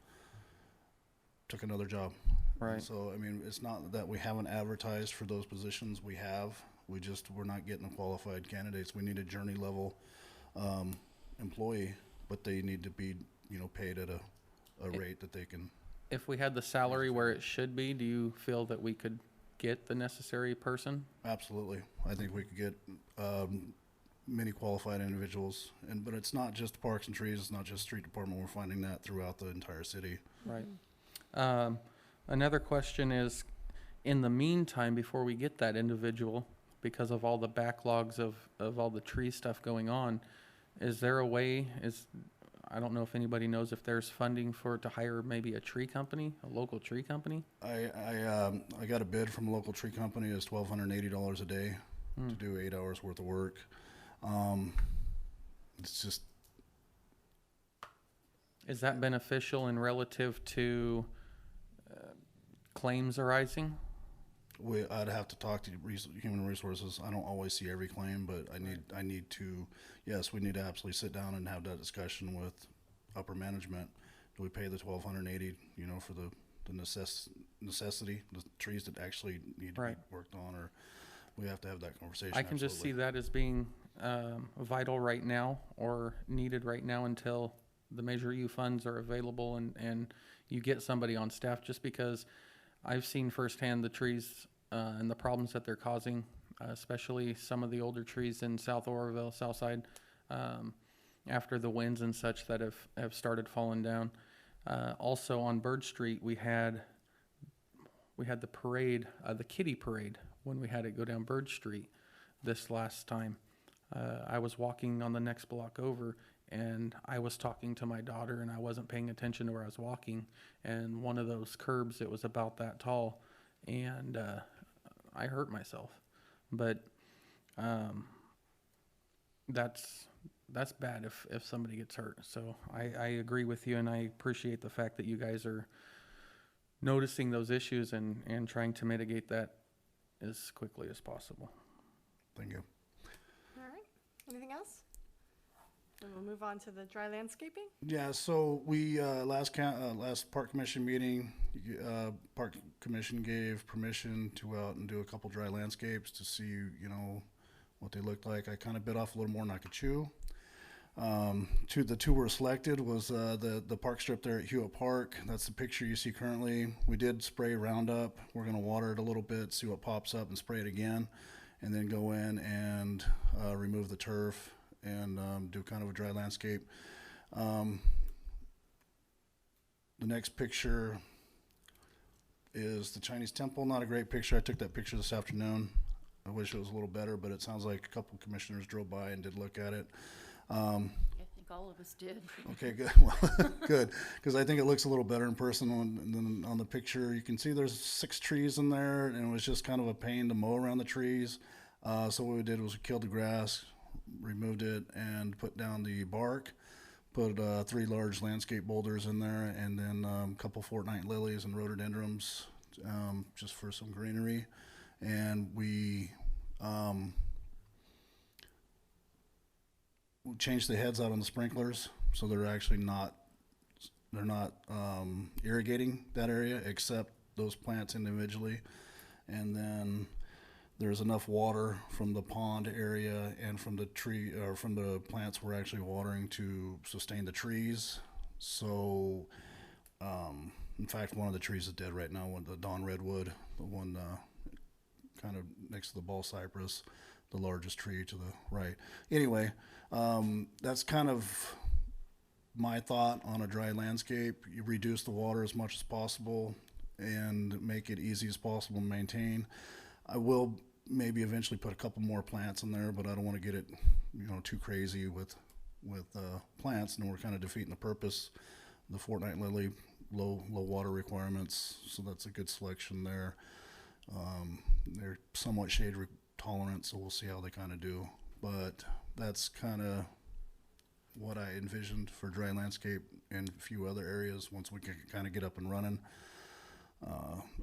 took another job. Right. So, I mean, it's not that we haven't advertised for those positions. We have. We're not getting the qualified candidates. We need a journey level employee, but they need to be, paid at a rate that they can. If we had the salary where it should be, do you feel that we could get the necessary person? Absolutely. I think we could get many qualified individuals. But it's not just Parks and Trees. It's not just street department. We're finding that throughout the entire city. Right. Another question is, in the meantime, before we get that individual, because of all the backlogs of all the tree stuff going on, is there a way, I don't know if anybody knows if there's funding to hire maybe a tree company, a local tree company? I got a bid from a local tree company. It's $1,280 a day to do 8 hours worth of work. It's just. Is that beneficial in relative to claims arising? I'd have to talk to human resources. I don't always see every claim, but I need to. Yes, we need to absolutely sit down and have that discussion with upper management. Do we pay the $1,280? For the necessity, the trees that actually need to be worked on, or we have to have that conversation. I can just see that as being vital right now, or needed right now until the Measure U funds are available and you get somebody on staff, just because I've seen firsthand the trees and the problems that they're causing, especially some of the older trees in South Oroville, South Side, after the winds and such that have started falling down. Also on Bird Street, we had the parade, the kiddie parade, when we had it go down Bird Street this last time. I was walking on the next block over, and I was talking to my daughter, and I wasn't paying attention to where I was walking, and one of those curbs, it was about that tall, and I hurt myself. But that's bad if somebody gets hurt. So I agree with you, and I appreciate the fact that you guys are noticing those issues and trying to mitigate that as quickly as possible. Thank you. All right. Anything else? Then we'll move on to the dry landscaping. Yeah, so we last park commission meeting, park commission gave permission to go out and do a couple dry landscapes to see what they looked like. I kind of bit off a little more than I could chew. The two were selected was the park strip there at Hewitt Park. That's the picture you see currently. We did spray Roundup. We're going to water it a little bit, see what pops up, and spray it again, and then go in and remove the turf and do kind of a dry landscape. The next picture is the Chinese temple. Not a great picture. I took that picture this afternoon. I wish it was a little better, but it sounds like a couple commissioners drove by and did look at it. I think all of us did. Okay, good. Well, good, because I think it looks a little better in person than on the picture. You can see there's 6 trees in there, and it was just kind of a pain to mow around the trees. So what we did was we killed the grass, removed it, and put down the bark, put 3 large landscape boulders in there, and then a couple fortnight lilies and rhododendrons just for some greenery. And we changed the heads out on the sprinklers, so they're actually not irrigating that area except those plants individually. And then there's enough water from the pond area and from the tree or from the plants we're actually watering to sustain the trees. So in fact, one of the trees is dead right now, the Dawn Redwood, the one kind of next to the ball cypress, the largest tree to the right. Anyway, that's kind of my thought on a dry landscape. You reduce the water as much as possible and make it easy as possible to maintain. I will maybe eventually put a couple more plants in there, but I don't want to get it, too crazy with plants, and we're kind of defeating the purpose. The fortnight lily, low water requirements, so that's a good selection there. They're somewhat shade tolerant, so we'll see how they kind of do. But that's kind of what I envisioned for dry landscape and a few other areas once we can kind of get up and running.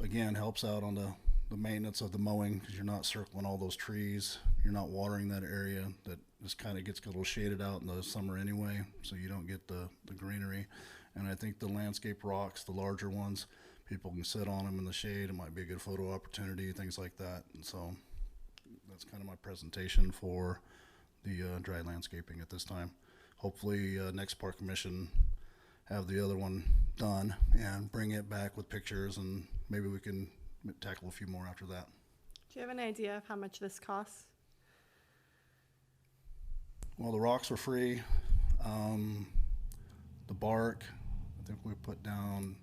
Again, helps out on the maintenance of the mowing, because you're not circling all those trees. You're not watering that area that just kind of gets a little shaded out in the summer anyway, so you don't get the greenery. And I think the landscape rocks, the larger ones, people can sit on them in the shade. It might be a good photo opportunity, things like that. And so that's kind of my presentation for the dry landscaping at this time. Hopefully, next park commission have the other one done and bring it back with pictures, and maybe we can tackle a few more after that. Do you have an idea of how much this costs? Well, the rocks were free. The bark, I think we put down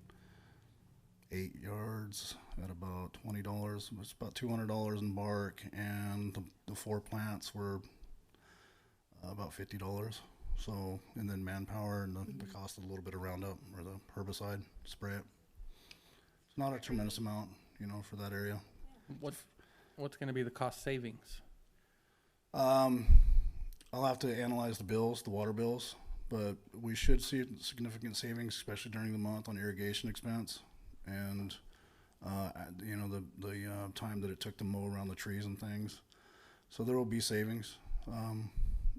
8 yards at about $20. It's about $200 in bark, and the 4 plants were about $50. So, and then manpower and the cost of a little bit of Roundup or the herbicide spray it. It's not a tremendous amount, you know, for that area. What's going to be the cost savings? I'll have to analyze the bills, the water bills, but we should see significant savings, especially during the month on irrigation expense and, you know, the time that it took to mow around the trees and things. So there will be savings.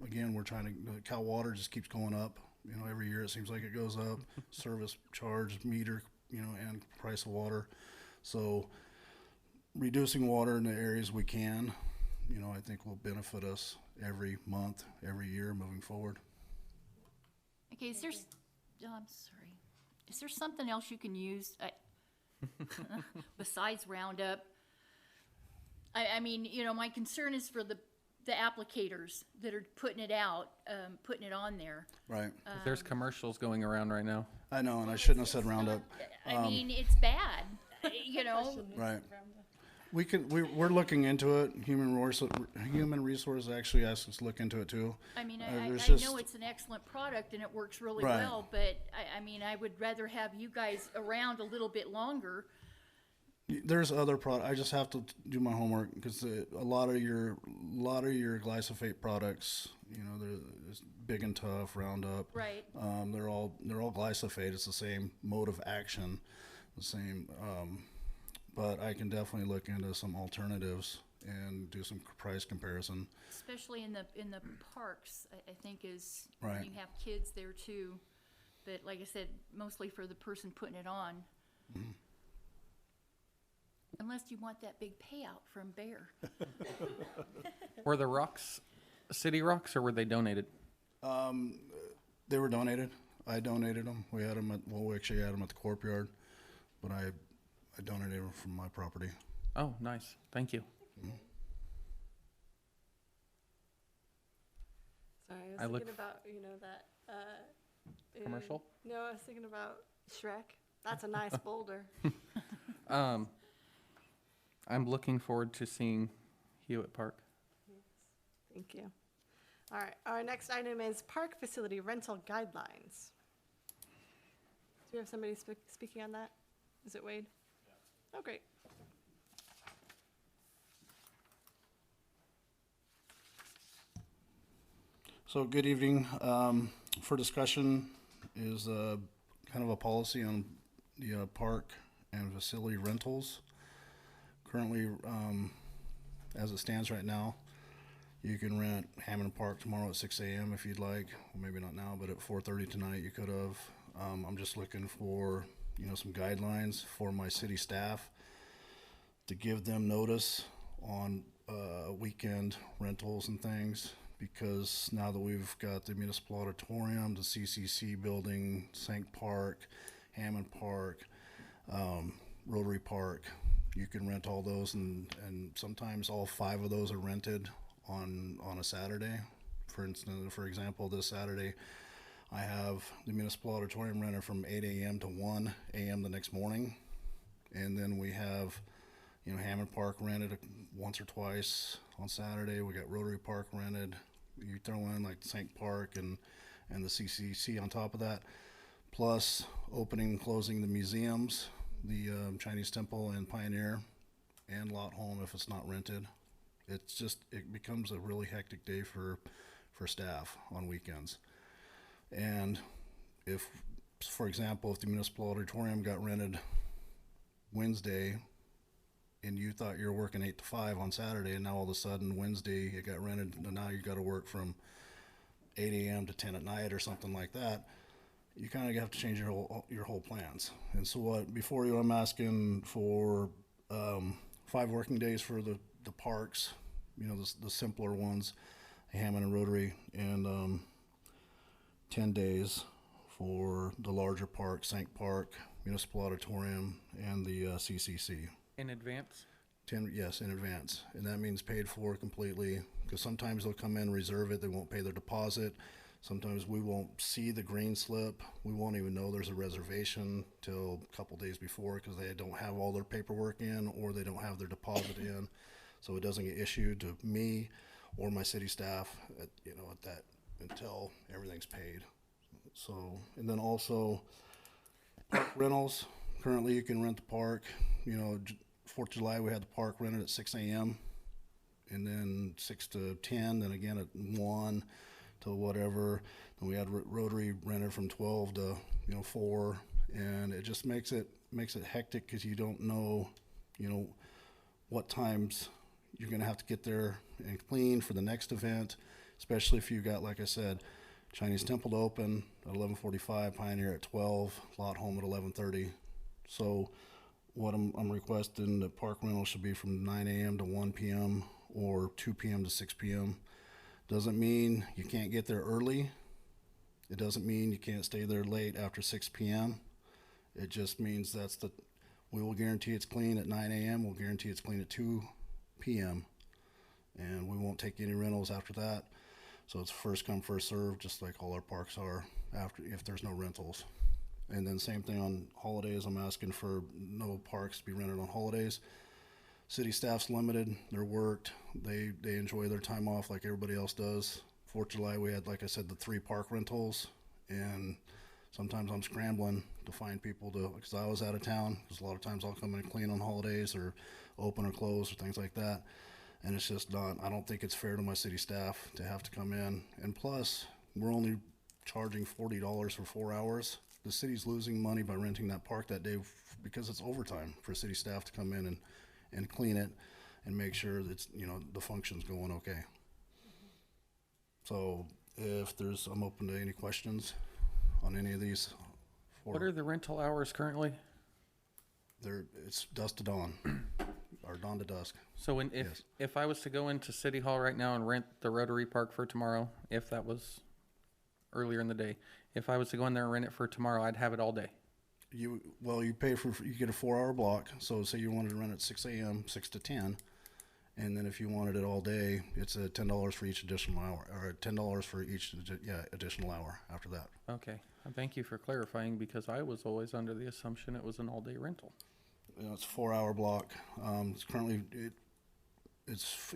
Again, we're trying to, the Cal Water just keeps going up. You know, every year it seems like it goes up. Service charge, meter, you know, and price of water. So reducing water in the areas we can, you know, I think will benefit us every month, every year moving forward. Okay, is there, I'm sorry, is there something else you can use besides Roundup? I mean, you know, my concern is for the applicators that are putting it out, putting it on there. Right. There's commercials going around right now. I know, and I shouldn't have said Roundup. I mean, it's bad, you know? Right. We're looking into it. Human Resources actually asked us to look into it too. I mean, I there's know just- it's an excellent product and it works really Right. well, but I mean, I would rather have you guys around a little bit longer. There's other product. I just have to do my homework because a lot of your glyphosate products, you know, they're it's Big and Tough, Roundup. Right. They're all glyphosate. It's the same mode of action, the same. But I can definitely look into some alternatives and do some price comparison. Especially in the parks, I think is Right. when you have kids there too. But like I said, mostly for the person putting it on. Mm-hmm. Unless you want that big payout from Bear. Were the rocks city rocks or were they donated? They were donated. I donated them. We had them we actually had them at the Corp Yard, but I donated them from my property. Oh, nice. Thank you. Sorry, I was I look thinking about, you know, that, Commercial? No, I was thinking about Shrek. That's a nice boulder. I'm looking forward to seeing Hewitt Park. Thank you. All right, our next item is park facility rental guidelines. Do we have somebody speaking on that? Is it Wade? Yeah. Oh, great. So good evening. For discussion is kind of a policy on the park and facility rentals. Currently, as it stands right now, you can rent Hammond Park tomorrow at 6 a.m. if you'd like. Well, maybe not now, but at 4:30 tonight you could have. I'm just looking for, you know, some guidelines for my city staff to give them notice on weekend rentals and things, because now that we've got the municipal auditorium, the CCC building, Sank Park, Hammond Park, Rotary Park, you can rent all those, and sometimes all 5 of those are rented on a Saturday. For instance, for example, this Saturday, I have the municipal auditorium rented from 8 a.m. to 1 a.m. the next morning. And then we have, you know, Hammond Park rented once or twice on Saturday. We got Rotary Park rented. You throw in like Sank Park and the CCC on top of that, plus opening and closing the museums, the Chinese Temple and Pioneer, and Lot Home if it's not rented. It's just, it becomes a really hectic day for staff on weekends. And if, for example, if the municipal auditorium got rented Wednesday and you thought you were working 8 to 5 on Saturday, and now all of a sudden Wednesday it got rented, and now you got to work from 8 a.m. to 10 at night or something like that, you kind of have to change your whole plans. And so before you, I'm asking for 5 working days for the parks, the simpler ones, Hammond and Rotary, and 10 days for the larger park, Sank Park, Municipal Auditorium, and the CCC. In advance? 10, yes, in advance. And that means paid for completely, because sometimes they'll come in, reserve it, they won't pay their deposit. Sometimes we won't see the green slip. We won't even know there's a reservation till a couple days before, because they don't have all their paperwork in, or they don't have their deposit in. So it doesn't get issued to me or my city staff at that until everything's paid. So, and then also park rentals. Currently, you can rent the park. 4th of July, we had the park rented at 6 a.m. and then 6 to 10, then again at 1 till whatever. And we had Rotary rented from 12 to 4, and it just makes it hectic because you don't know what times you're going to have to get there and clean for the next event, especially if you got, like I said, Chinese Temple to open at 11:45, Pioneer at 12, Lot Home at 11:30. So what I'm requesting, the park rental should be from 9 a.m. to 1 p.m. or 2 p.m. to 6 p.m. Doesn't mean you can't get there early. It doesn't mean you can't stay there late after 6 p.m. It just means we will guarantee it's clean at 9 a.m. We'll guarantee it's clean at 2 p.m. And we won't take any rentals after that. So it's first come, first served, just like all our parks are if there's no rentals. And then same thing on holidays. I'm asking for no parks to be rented on holidays. City staff's limited. They're worked. They enjoy their time off like everybody else does. 4th of July, we had, like I said, the 3 park rentals. And sometimes I'm scrambling to find people because I was out of town. Because a lot of times I'll come in and clean on holidays or open or close or things like that. And it's just I don't think it's fair to my city staff to have to come in. And plus, we're only charging $40 for 4 hours. The city's losing money by renting that park that day because it's overtime for city staff to come in and clean it and make sure that the function's going okay. So I'm open to any questions on any of these. What are the rental hours currently? It's dusk to dawn, or dawn to dusk. So Yes. if I was to go into City Hall right now and rent the Rotary Park for tomorrow, if that was earlier in the day, if I was to go in there and rent it for tomorrow, I'd have it all day. You get a 4-hour block. So say you wanted to rent at 6 a.m., 6 to 10, and then if you wanted it all day, it's $10 for each additional hour, or $10 for each additional hour after that. Okay. Thank you for clarifying, because I was always under the assumption it was an all-day rental. It's a 4-hour block. It's currently it's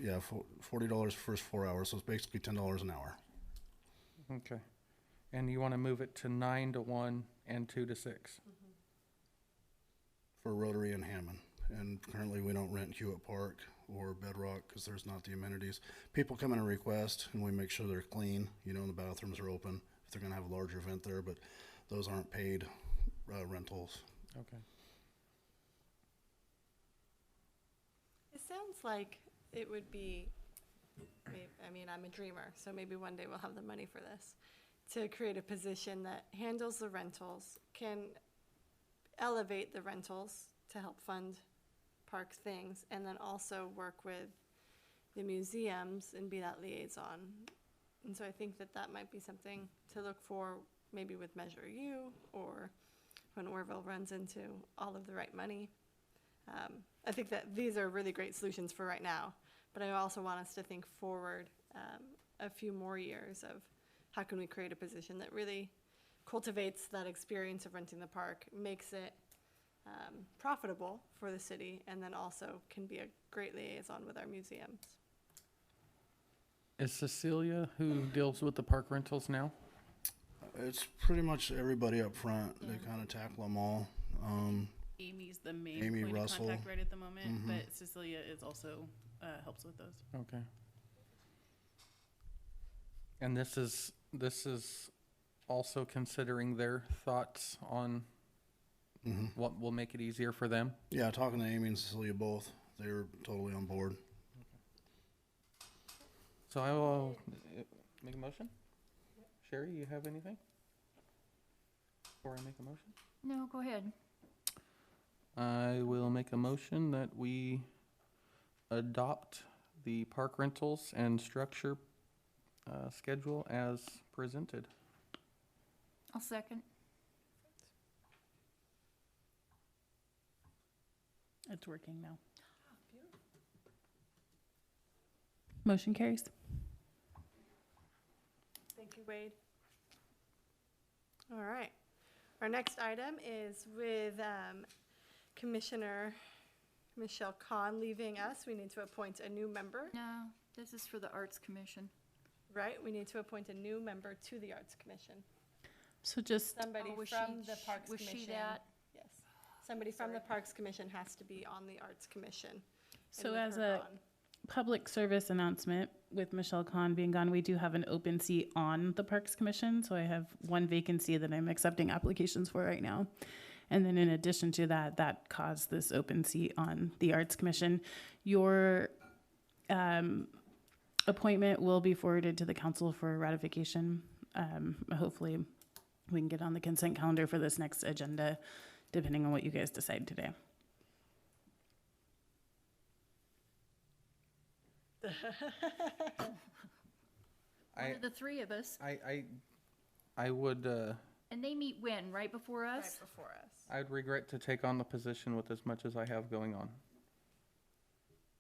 $40 for first 4 hours, so it's basically $10 an hour. Okay. And you want to move it to 9 to 1 and 2 to 6? For Rotary and Hammond. And currently we don't rent Hewitt Park or Bedrock because there's not the amenities. People come in and request, and we make sure they're clean, and the bathrooms are open if they're going to have a larger event there, but those aren't paid rentals. Okay. It sounds like it would be, I'm a dreamer, so maybe one day we'll have the money for this, to create a position that handles the rentals, can elevate the rentals to help fund park things, and then also work with the museums and be that liaison. And so I think that might be something to look for, maybe with Measure U, or when Oroville runs into all of the right money. I think that these are really great solutions for right now, but I also want us to think forward a few more years of how can we create a position that really cultivates that experience of renting the park, makes it profitable for the city, and then also can be a great liaison with our museums. Is Cecilia who deals with the park rentals now? It's pretty much everybody up front. They kind of tackle them all. Amy's the main Amy point Russell. of contact right at the moment, Mhm. but Cecilia is also helps with those. Okay. And this is also considering their thoughts on what will make it easier for them? Yeah, talking to Amy and Cecilia both, they're totally on board. So I will make a motion. Sherry, you have anything? Before I make a motion? No, go ahead. I will make a motion that we adopt the park rentals and structure schedule as presented. I'll second. It's working now. Motion carries. Thank you, Wade. All right. Our next item is with Commissioner Michelle Kahn leaving us. We need to appoint a new member, No, this is for the Arts Commission. right? We need to appoint a new member to the Arts Commission. So just, Somebody Oh, was from she- the Parks was Commission. she that? Yes. Somebody from the Parks Commission has to be on the Arts Commission. And so with as her a gone- public service announcement, with Michelle Kahn being gone, we do have an open seat on the Parks Commission. So I have one vacancy that I'm accepting applications for right now. And then in addition to that, that caused this open seat on the Arts Commission. Your appointment will be forwarded to the council for ratification. Hopefully, we can get on the consent calendar for this next agenda, depending on what you guys decide today. One of the three of us. I would, And they meet when? Right before Right us? before us. I'd regret to take on the position with as much as I have going on.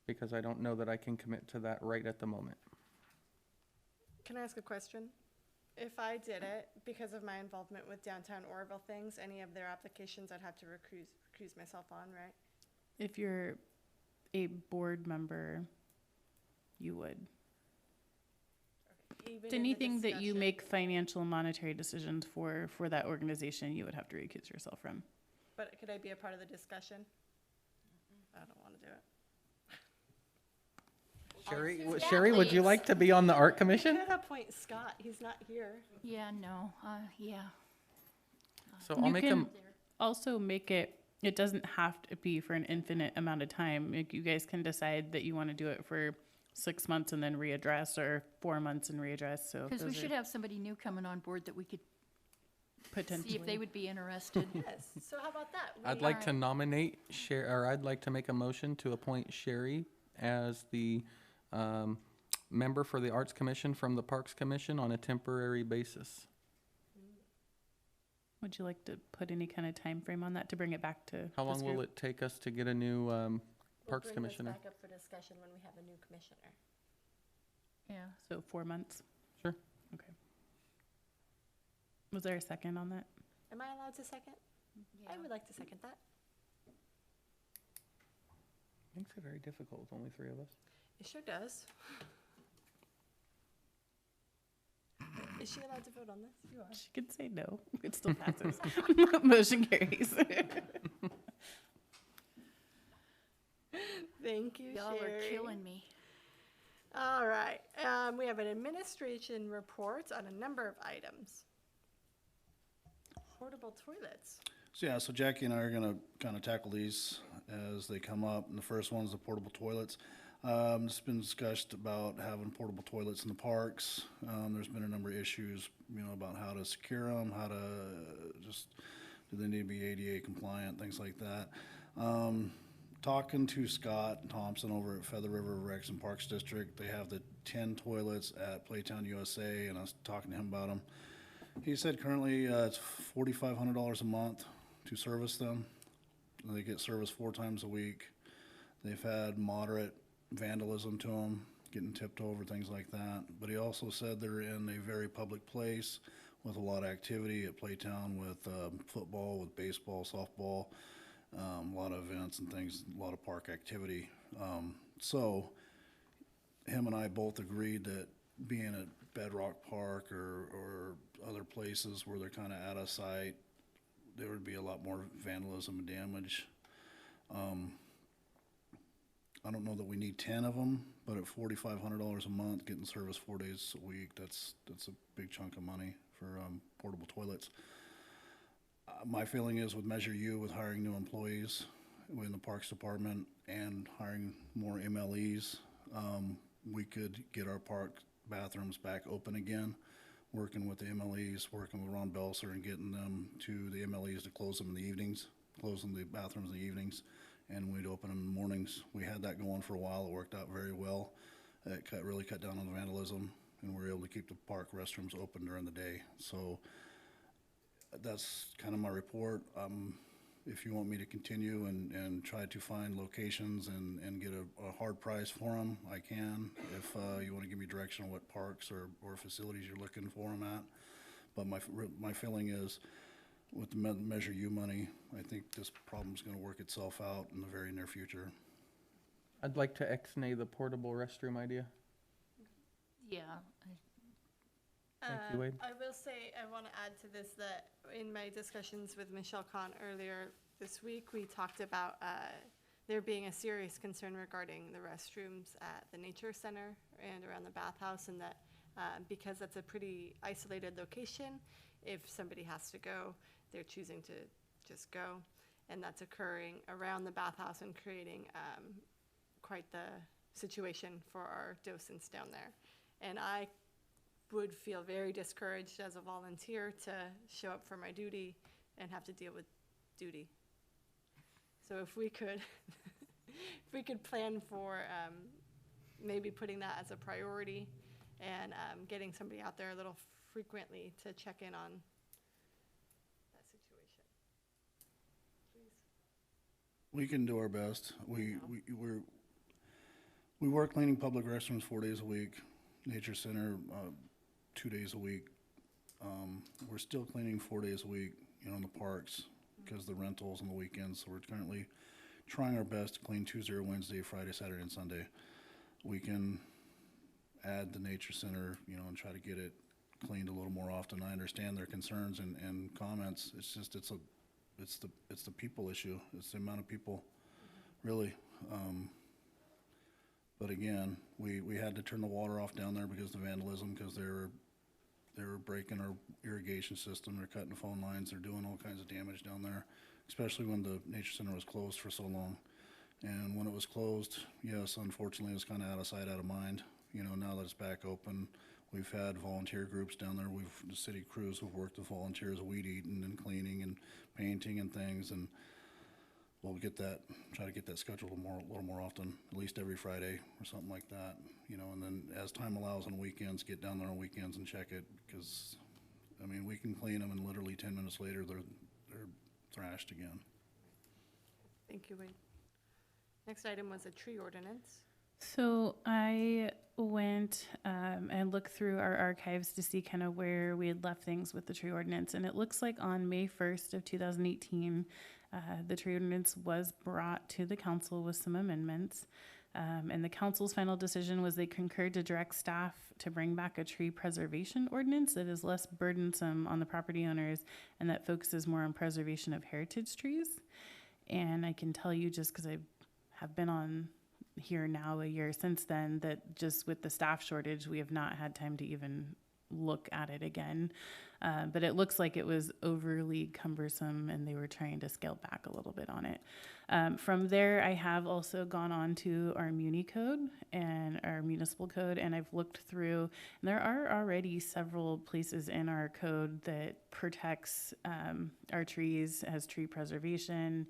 Because I don't know that I can commit to that right at the moment. Can I ask a question? If I did it, because of my involvement with downtown Oroville things, any of their applications I'd have to recuse myself on, right? If you're a board member, you would. Even It's in the anything that you discussion? make financial and monetary decisions for that organization, you would have to recuse yourself from. But could I be a part of the discussion? I don't want to do it. Sherry, would you like to be on the art We commission? could appoint Scott, he's not here. Yeah, no, yeah. So I'll You make can also make it, it doesn't have to be for an infinite amount of time. Like, you guys can decide that you want to do it for 6 months and then readdress, or 4 months and readdress, so. Because we those are should have somebody new coming on board that we could see potentially. if they would be interested. Yes, so how about that? I'd like to nominate I'd like to make a motion to appoint Sherry as the member for the Arts Commission from the Parks Commission on a temporary basis. Would you like to put any kind of time frame on that to bring it back to? How this long will group? it take us to get a new We'll Parks bring Commissioner? this back up for discussion when we have a new commissioner. Yeah. So 4 months? Sure. Okay. Was there a second on that? Am I allowed to second? I would like to second that. Makes it very difficult with only 3 of us. It sure does. Is she allowed to vote on this? You are. She could say no. It still passes. Motion carries. Thank you, Y'all are Sherry. killing me. All right, we have an administration report on a number of items. Portable toilets. So Jackie and I are gonna kind of tackle these as they come up, and the first one is the portable toilets. It's been discussed about having portable toilets in the parks. There's been a number of issues, about how to secure them, how to just, do they need to be ADA compliant, things like that. Talking to Scott Thompson over at Feather River Recs and Parks District, they have the 10 toilets at Playtown USA, and I was talking to him about them. He said currently it's $4,500 a month to service them. They get serviced 4 times a week. They've had moderate vandalism to them, getting tipped over, things like that. But he also said they're in a very public place with a lot of activity at Playtown with football, with baseball, softball, a lot of events and things, a lot of park activity. So him and I both agreed that being at Bedrock Park or other places where they're kind of out of sight, there would be a lot more vandalism and damage. I don't know that we need 10 of them, but at $4,500 a month, getting service 4 days a week, that's a big chunk of money for portable toilets. My feeling is with Measure U, with hiring new employees in the Parks Department and hiring more MLEs, we could get our park bathrooms back open again working with the MLEs, working with Ron Belser and getting them to the MLEs to close them in the evenings, closing the bathrooms in the evenings, and we'd open them in the mornings. We had that going for a while. It worked out very well. It really cut down on the vandalism, and we were able to keep the park restrooms open during the day. So that's kind of my report. If you want me to continue and try to find locations and get a hard price for them, I can. If you want to give me direction on what parks or facilities you're looking for them at. But my feeling is, with the Measure U money, I think this problem's going to work itself out in the very near future. I'd like to ex-nay the portable restroom idea. Yeah, Thank you, Wade. I will say, I want to add to this that in my discussions with Michelle Kahn earlier this week, we talked about there being a serious concern regarding the restrooms at the nature center and around the bathhouse, and that because that's a pretty isolated location, if somebody has to go, they're choosing to just go, and that's occurring around the bathhouse and creating quite the situation for our docents down there. And I would feel very discouraged as a volunteer to show up for my duty and have to deal with duty. So if we could, if we could plan for maybe putting that as a priority and getting somebody out there a little frequently to check in on that situation. Please. We can do our best. We work cleaning public restrooms 4 days a week. Nature Center 2 days a week. We're still cleaning 4 days a week, in the parks because of the rentals on the weekends. So we're currently trying our best to clean Tuesday or Wednesday, Friday, Saturday, and Sunday. We can add the Nature Center, and try to get it cleaned a little more often. I understand their concerns and comments. It's just it's the people issue. It's the amount of people, really. But again, we had to turn the water off down there because of the vandalism, because they were breaking our irrigation system. They're cutting phone lines. They're doing all kinds of damage down there, especially when the Nature Center was closed for so long. And when it was closed, yes, unfortunately, it was kind of out of sight, out of mind. Now that it's back open, we've had volunteer groups down there. The city crews have worked with volunteers, weed eating and cleaning and painting and things. And we'll try to get that scheduled a little more often, at least every Friday or something like that, and then as time allows on weekends, get down there on weekends and check it, because, we can clean them and literally 10 minutes later, they're thrashed again. Thank you, Wade. Next item was a tree ordinance. So I went and looked through our archives to see kind of where we had left things with the tree ordinance. And it looks like on May 1st of 2018, the tree ordinance was brought to the council with some amendments. And the council's final decision was they concurred to direct staff to bring back a tree preservation ordinance that is less burdensome on the property owners and that focuses more on preservation of heritage trees. And I can tell you, just because I have been on here now a year since then, that just with the staff shortage, we have not had time to even look at it again. But it looks like it was overly cumbersome and they were trying to scale back a little bit on it. From there, I have also gone on to our Muni code and our municipal code, and I've looked through, and there are already several places in our code that protects our trees, has tree preservation.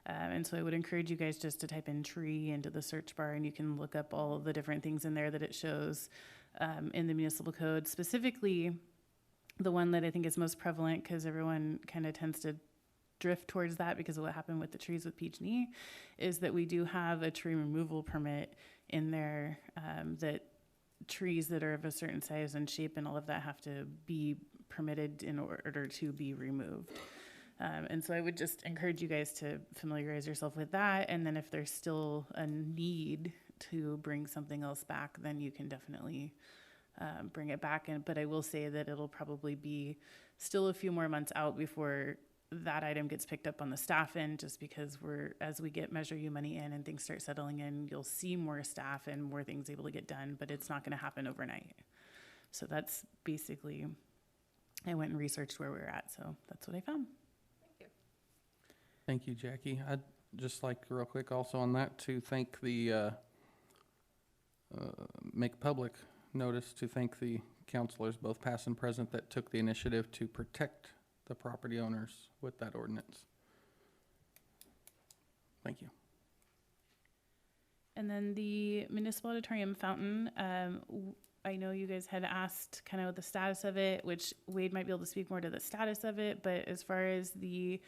And so I would encourage you guys just to type in tree into the search bar, and you can look up all of the different things in there that it shows in the municipal code. Specifically, the one that I think is most prevalent, because everyone kind of tends to drift towards that because of what happened with the trees with PG&E, is that we do have a tree removal permit in there, that trees that are of a certain size and shape and all of that have to be permitted in order to be removed. And so I would just encourage you guys to familiarize yourself with that. And then if there's still a need to bring something else back, then you can definitely bring it back. But I will say that it'll probably be still a few more months out before that item gets picked up on the staff end, just because as we get Measure U money in and things start settling in, you'll see more staff and more things able to get done, but it's not going to happen overnight. So that's basically, I went and researched where we were at. So that's what I found. Thank you, Jackie. I'd just like real quick also on that to thank the Make Public notice to thank the counselors, both past and present, that took the initiative to protect the property owners with that ordinance. Thank you. And then the municipal auditorium fountain, I know you guys had asked kind of the status of it, which Wade might be able to speak more to the status of it, but as far as the,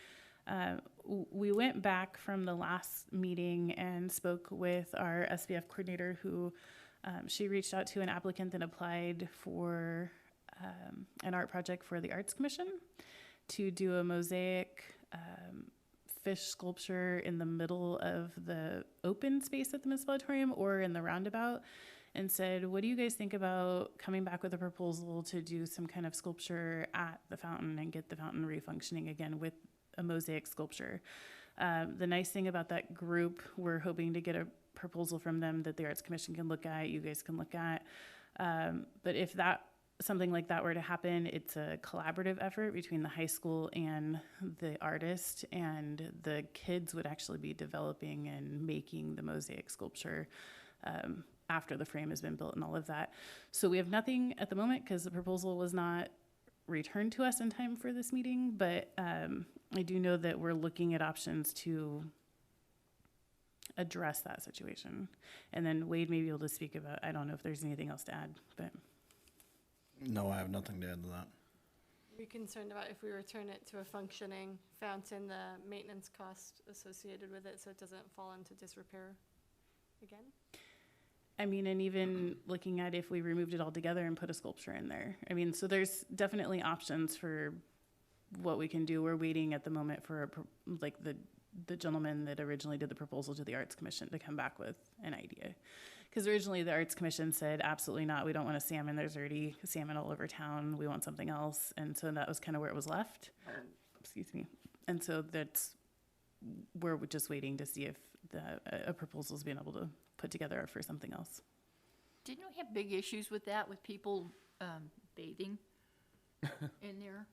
we went back from the last meeting and spoke with our SBF coordinator who, she reached out to an applicant that applied for an art project for the Arts Commission to do a mosaic fish sculpture in the middle of the open space at the municipal auditorium or in the roundabout, and said, what do you guys think about coming back with a proposal to do some kind of sculpture at the fountain and get the fountain refunctioning again with a mosaic sculpture? The nice thing about that group, we're hoping to get a proposal from them that the Arts Commission can look at, you guys can look at. But if something like that were to happen, it's a collaborative effort between the high school and the artist, and the kids would actually be developing and making the mosaic sculpture after the frame has been built and all of that. So we have nothing at the moment because the proposal was not returned to us in time for this meeting, but I do know that we're looking at options to address that situation. And then Wade may be able to speak about, I don't know if there's anything else to add, but. No, I have nothing to add to that. Are you concerned about if we return it to a functioning fountain, the maintenance cost associated with it, so it doesn't fall into disrepair again? I mean, and even looking at if we removed it altogether and put a sculpture in there. I mean, so there's definitely options for what we can do. We're waiting at the moment for like the gentleman that originally did the proposal to the Arts Commission to come back with an idea. Because originally the Arts Commission said, absolutely not, we don't want a salmon, there's already salmon all over town, we want something else. And so that was kind of where it was left. Excuse me. And so we're just waiting to see if a proposal's being able to put together for something else. Didn't we have big issues with that, with people bathing in there?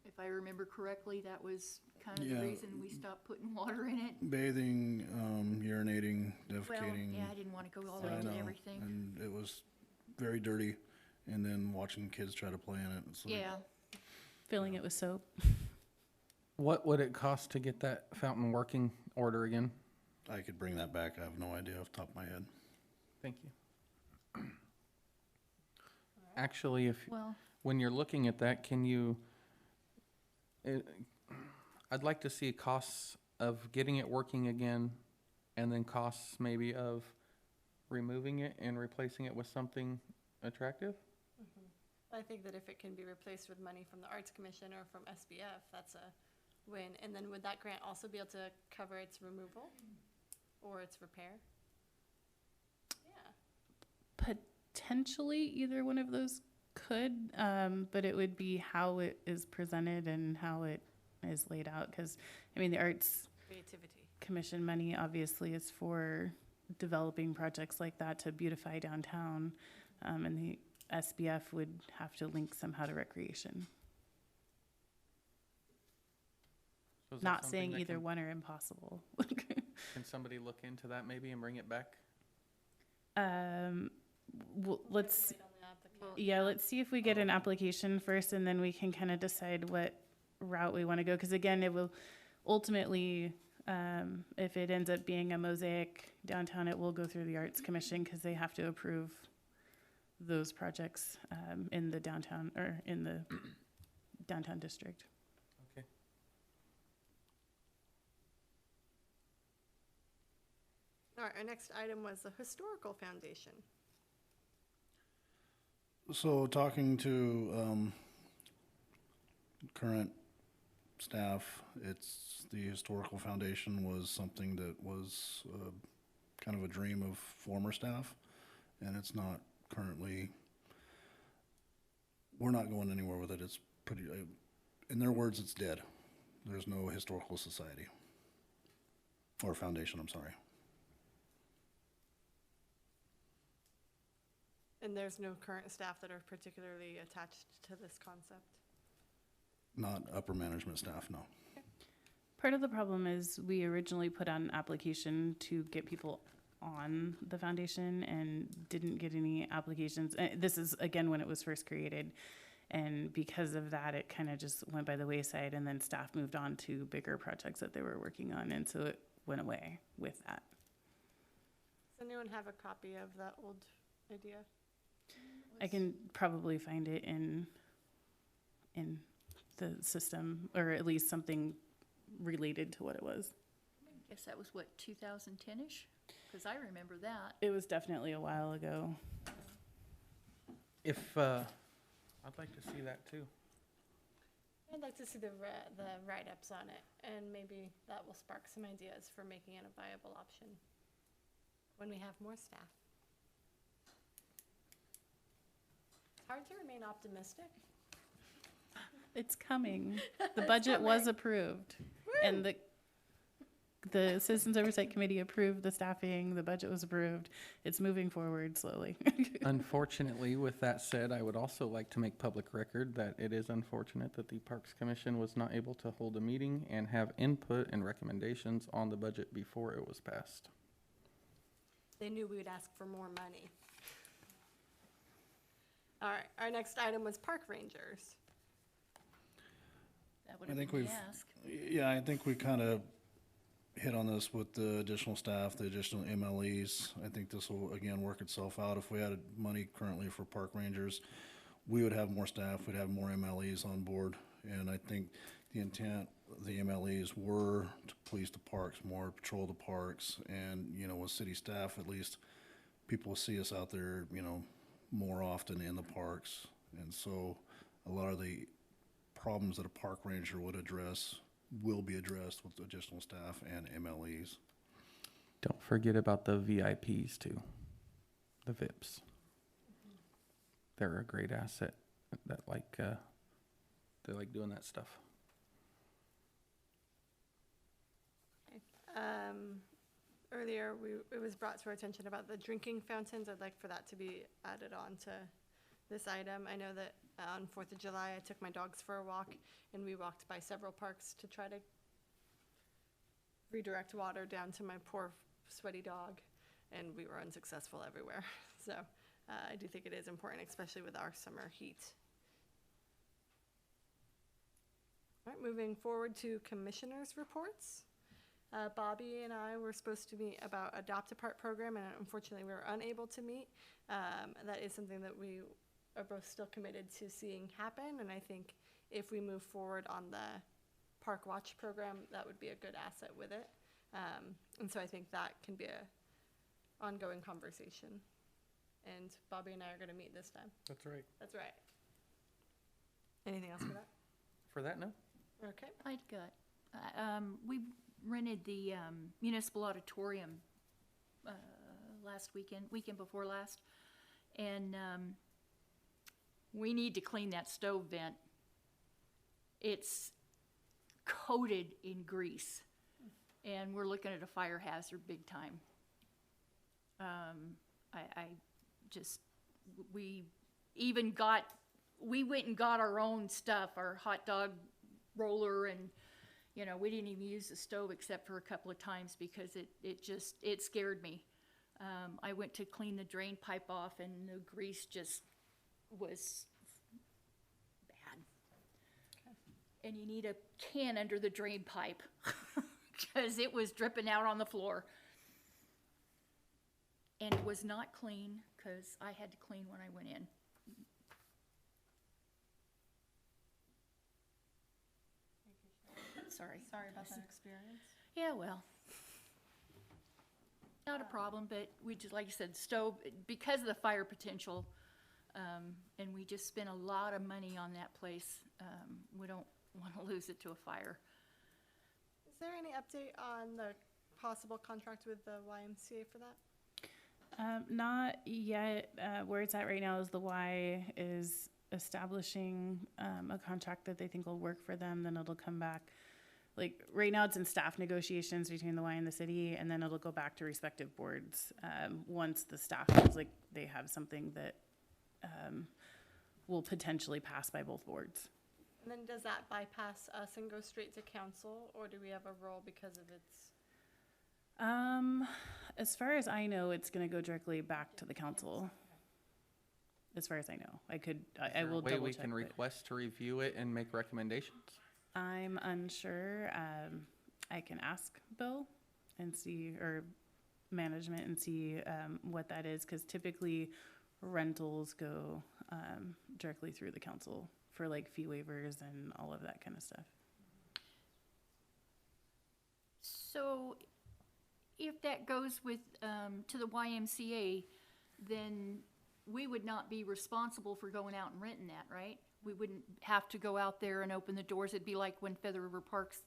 If I remember correctly, that was kind of the Yeah. reason we stopped putting water in it. Bathing, urinating, Well, defecating. yeah, I didn't want to go all the way I into know, everything. and it was very dirty, and then watching kids try to play in it. It's like, Yeah, Filling it with soap. What would it cost to get that fountain working order again? I could bring that back. I have no idea off the top of my head. Thank you. Actually, well, when you're looking at that, can you, I'd like to see costs of getting it working again, and then costs maybe of removing it and replacing it with something attractive. I think that if it can be replaced with money from the Arts Commission or from SBF, that's a win. And then would that grant also be able to cover its removal or its repair? Yeah. Potentially either one of those could, but it would be how it is presented and how it is laid out. Because, I mean, the Arts Creativity. Commission money obviously is for developing projects like that to beautify downtown, and the SBF would have to link somehow to recreation. So is that Not something saying that either can- one are impossible. Can somebody look into that maybe and bring it back? Well, let's well, let's see if we get an application first, and then we can kind of decide what route we want to go. Because again, it will ultimately, if it ends up being a mosaic downtown, it will go through the Arts Commission because they have to approve those projects in the downtown or in the downtown district. Okay. All right, our next item was the Historical Foundation. So talking to current staff, the Historical Foundation was something that was kind of a dream of former staff, and it's not currently, we're not going anywhere with it. It's pretty, in their words, it's dead. There's no historical society, or foundation, I'm sorry. And there's no current staff that are particularly attached to this concept. Not upper management staff, no. Part of the problem is we originally put out an application to get people on the foundation and didn't get any applications. This is, again, when it was first created. And because of that, it kind of just went by the wayside, and then staff moved on to bigger projects that they were working on, and so it went away with that. Does anyone have a copy of that old idea? I can probably find it in the system, or at least something related to what it was. I guess that was what, 2010-ish? Because I remember that. It was definitely a while ago. If, I'd like to see that too. I'd like to see the write-ups on it, and maybe that will spark some ideas for making it a viable option when we have more staff. It's hard to remain optimistic. It's coming. The budget was approved, and the Citizens Oversight Committee approved the staffing. The budget was approved. It's moving forward slowly. Unfortunately, with that said, I would also like to make public record that it is unfortunate that the Parks Commission was not able to hold a meeting and have input and recommendations on the budget before it was passed. They knew we would ask for more money. All right, our next item was park rangers. That would I have think been we've, the ask. yeah, I think we kind of hit on this with the additional staff, the additional MLEs. I think this will, again, work itself out. If we had money currently for park rangers, we would have more staff, we'd have more MLEs on board. And I think the intent of the MLEs were to police the parks more, patrol the parks, and, you know, with city staff, at least people will see us out there, you know, more often in the parks. And so a lot of the problems that a park ranger would address will be addressed with additional staff and MLEs. Don't forget about the VIPs too, the VIPs. They're a great asset that they like doing that stuff. Earlier, it was brought to our attention about the drinking fountains. I'd like for that to be added on to this item. I know that on 4th of July, I took my dogs for a walk, and we walked by several parks to try to redirect water down to my poor sweaty dog, and we were unsuccessful everywhere. So I do think it is important, especially with our summer heat. All right, moving forward to commissioners' reports. Bobby and I were supposed to meet about Adopt a Park program, and unfortunately we were unable to meet. That is something that we are both still committed to seeing happen, and I think if we move forward on the Park Watch program, that would be a good asset with it. And so I think that can be a ongoing conversation. And Bobby and I are going to meet this time. That's right. That's right. Anything else for that? For that, no? Okay. I'd got, we rented the municipal auditorium last weekend before last, and we need to clean that stove vent. It's coated in grease, and we're looking at a fire hazard big time. We went and got our own stuff, our hot dog roller, and you know, we didn't even use the stove except for a couple of times because it scared me. I went to clean the drain pipe off, and the grease just was bad. Okay. And you need a can under the drain pipe because it was dripping out on the floor. And it was not clean because I had to clean when I went in. Sorry about that experience. Yeah, well, not a problem, but we just, like I said, stove, because of the fire potential, and we just spent a lot of money on that place. We don't want to lose it to a fire. Is there any update on the possible contract with the YMCA for that? Not yet. Where it's at right now is the Y is establishing a contract that they think will work for them. Then it'll come back. Like right now, it's in staff negotiations between the Y and the city, and then it'll go back to respective boards once the staff feels like they have something that will potentially pass by both boards. And then does that bypass us and go straight to council, or do we have a role because of its? As far as I know, it's gonna go directly back to the council. As far as I know, I will Way double we check. can but request to review it and make recommendations. I'm unsure. I can ask Bill and see, or management and see, what that is, because typically rentals go, directly through the council for like fee waivers and all of that kind of stuff. So if that goes with, to the YMCA, then we would not be responsible for going out and renting that, right? We wouldn't have to go out there and open the doors. It'd be like when Feather River Parks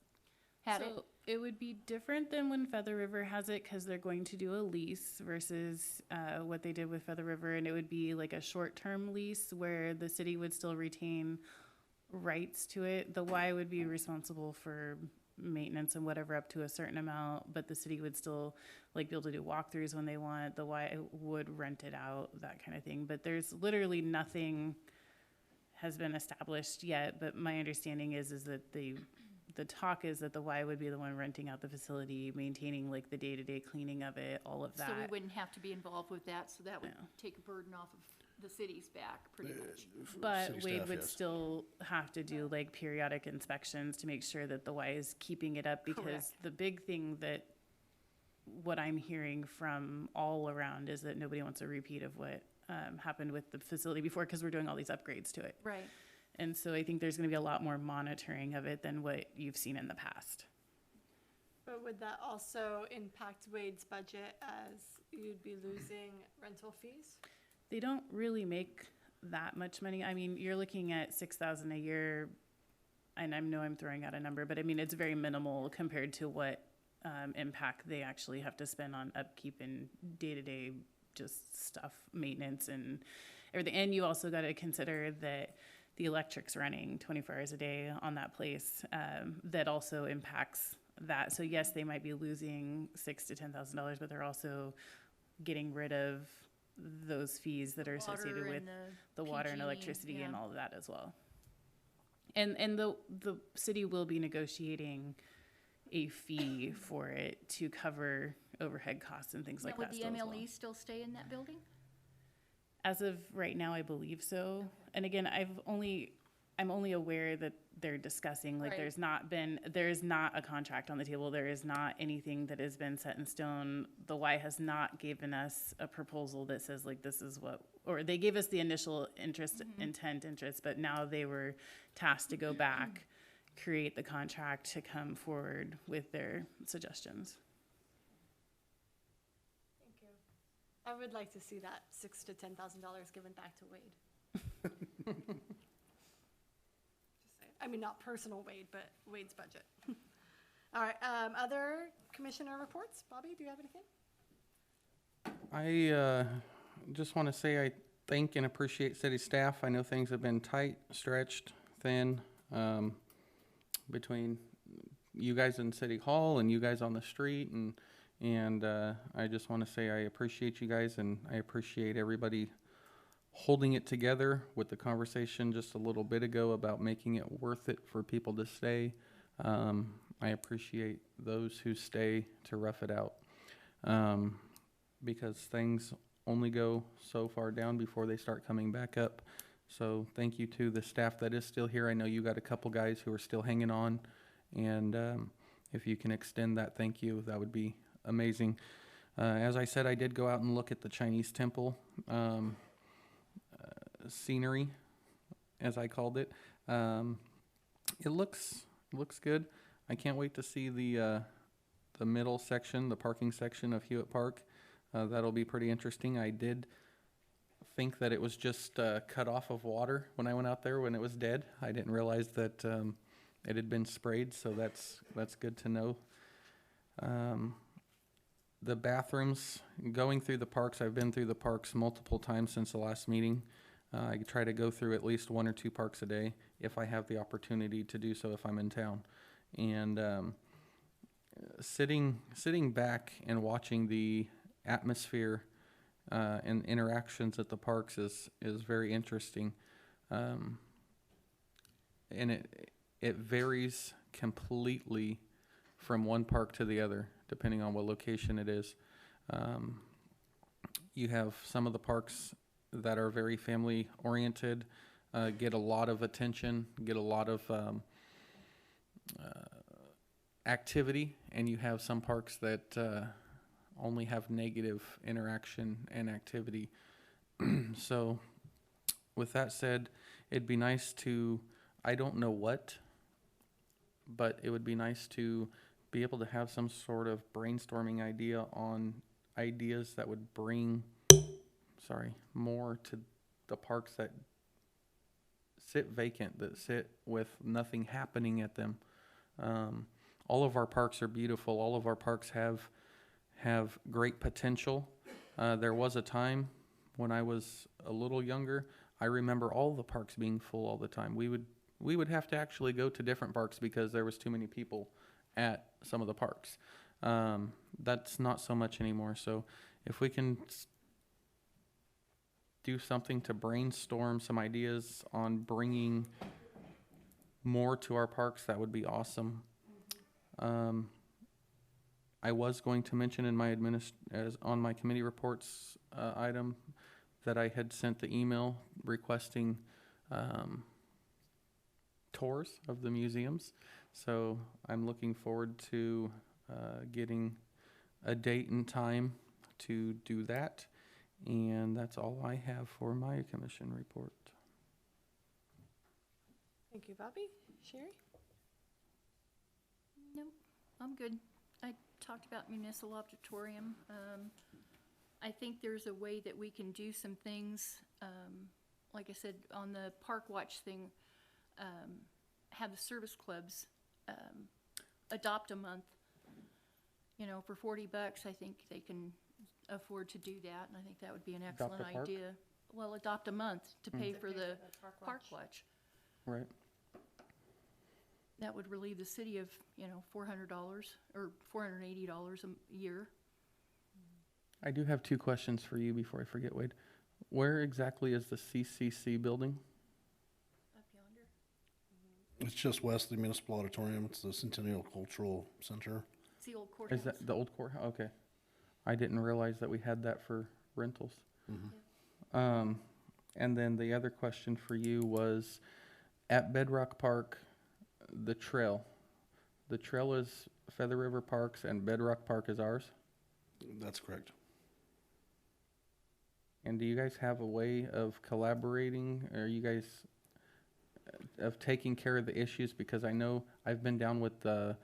had it. So it would be different than when Feather River has it, because they're going to do a lease versus what they did with Feather River, and it would be like a short-term lease where the city would still retain rights to it. The Y would be responsible for maintenance and whatever up to a certain amount, but the city would still like be able to do walkthroughs when they want. The Y would rent it out, that kind of thing. But there's literally nothing has been established yet. But my understanding is that the talk is that the Y would be the one renting out the facility, maintaining like the day-to-day cleaning of it, all of that. So we wouldn't have to be involved with that, so that would No. take a burden off of the city's back, pretty much. But City Wade staff, would yes. still have to do like periodic inspections to make sure that the Y is keeping it up, because Correct. the big thing that what I'm hearing from all around is that nobody wants a repeat of what happened with the facility before, because we're doing all these upgrades to it. Right. And so I think there's going to be a lot more monitoring of it than what you've seen in the past. But would that also impact Wade's budget as you'd be losing rental fees? They don't really make that much money. I mean, you're looking at $6,000 a year, and I know I'm throwing out a number, but I mean, it's very minimal compared to what impact they actually have to spend on upkeep and day-to-day just stuff, maintenance and everything. And you also got to consider that the electric's running 24 hours a day on that place. That also impacts that. So yes, they might be losing $6,000 to $10,000, but they're also getting rid of those fees that are associated with the water and PG, electricity and yeah. all of that as well. And the city will be negotiating a fee for it to cover overhead costs and things Now, like would that the still as well. MLE still stay in that building? As of right now, I believe so. And again, I'm only aware that they're discussing, like, Right. there is not a contract on the table. There is not anything that has been set in stone. The Y has not given us a proposal that says like, this is what, or they gave us the initial interest, but now they were tasked to go back, create the contract to come forward with their suggestions. Thank you. I would like to see that $6,000 to $10,000 given back to Wade. Just saying. I mean, not personal Wade, but Wade's budget. All right, other commissioner reports? Bobby, do you have anything? I just want to say I thank and appreciate city staff. I know things have been tight, stretched, thin, between you guys in City Hall and you guys on the street, and I just want to say I appreciate you guys, and I appreciate everybody holding it together with the conversation just a little bit ago about making it worth it for people to stay. I appreciate those who stay to rough it out, because things only go so far down before they start coming back up. So thank you to the staff that is still here. I know you got a couple guys who are still hanging on, and if you can extend that thank you, that would be amazing. As I said, I did go out and look at the Chinese temple scenery, as I called it. It looks good. I can't wait to see the middle section, the parking section of Hewitt Park. That'll be pretty interesting. I did think that it was just cut off of water when I went out there when it was dead. I didn't realize that it had been sprayed, so that's good to know. The bathrooms, going through the parks, I've been through the parks multiple times since the last meeting. I try to go through at least 1 or 2 parks a day if I have the opportunity to do so if I'm in town. And sitting back and watching the atmosphere and interactions at the parks is very interesting. And it varies completely from one park to the other, depending on what location it is. You have some of the parks that are very family oriented, get a lot of attention, get a lot of activity, and you have some parks that only have negative interaction and activity. So with that said, it'd be nice to, I don't know what, but it would be nice to be able to have some sort of brainstorming idea on ideas that would bring, more to the parks that sit vacant, that sit with nothing happening at them. All of our parks are beautiful. All of our parks have great potential. There was a time when I was a little younger, I remember all the parks being full all the time. We would have to actually go to different parks because there was too many people at some of the parks. That's not so much anymore. So if we can do something to brainstorm some ideas on bringing more to our parks, that would be awesome. I was going to mention in my on my committee reports item that I had sent the email requesting tours of the museums. So I'm looking forward to getting a date and time to do that. And that's all I have for my commission report. Thank you, Bobby. Sherry? Nope, I'm good. I talked about municipal auditorium. I think there's a way that we can do some things, like I said, on the Park Watch thing, have the service clubs adopt a month. You know, for $40, I think they can afford to do that, and I think that would be an Adopt excellent a park? idea. Well, adopt a month to pay for the Park Watch. Watch. Right. That would relieve the city of, $400 or $480 a year. I do have two questions for you before I forget, Wade. Where exactly is the CCC building? Up yonder. It's just west of the Municipal Auditorium. It's the Centennial Cultural Center. It's the old courthouse. Is that the old courthouse? Okay. I didn't realize that we had that for rentals. Mhm. And then the other question for you was, at Bedrock Park, the trail. The trail is Feather River Parks and Bedrock Park is ours? That's correct. And do you guys have a way of collaborating? Are you guys of taking care of the issues? Because I know I've been down with Ron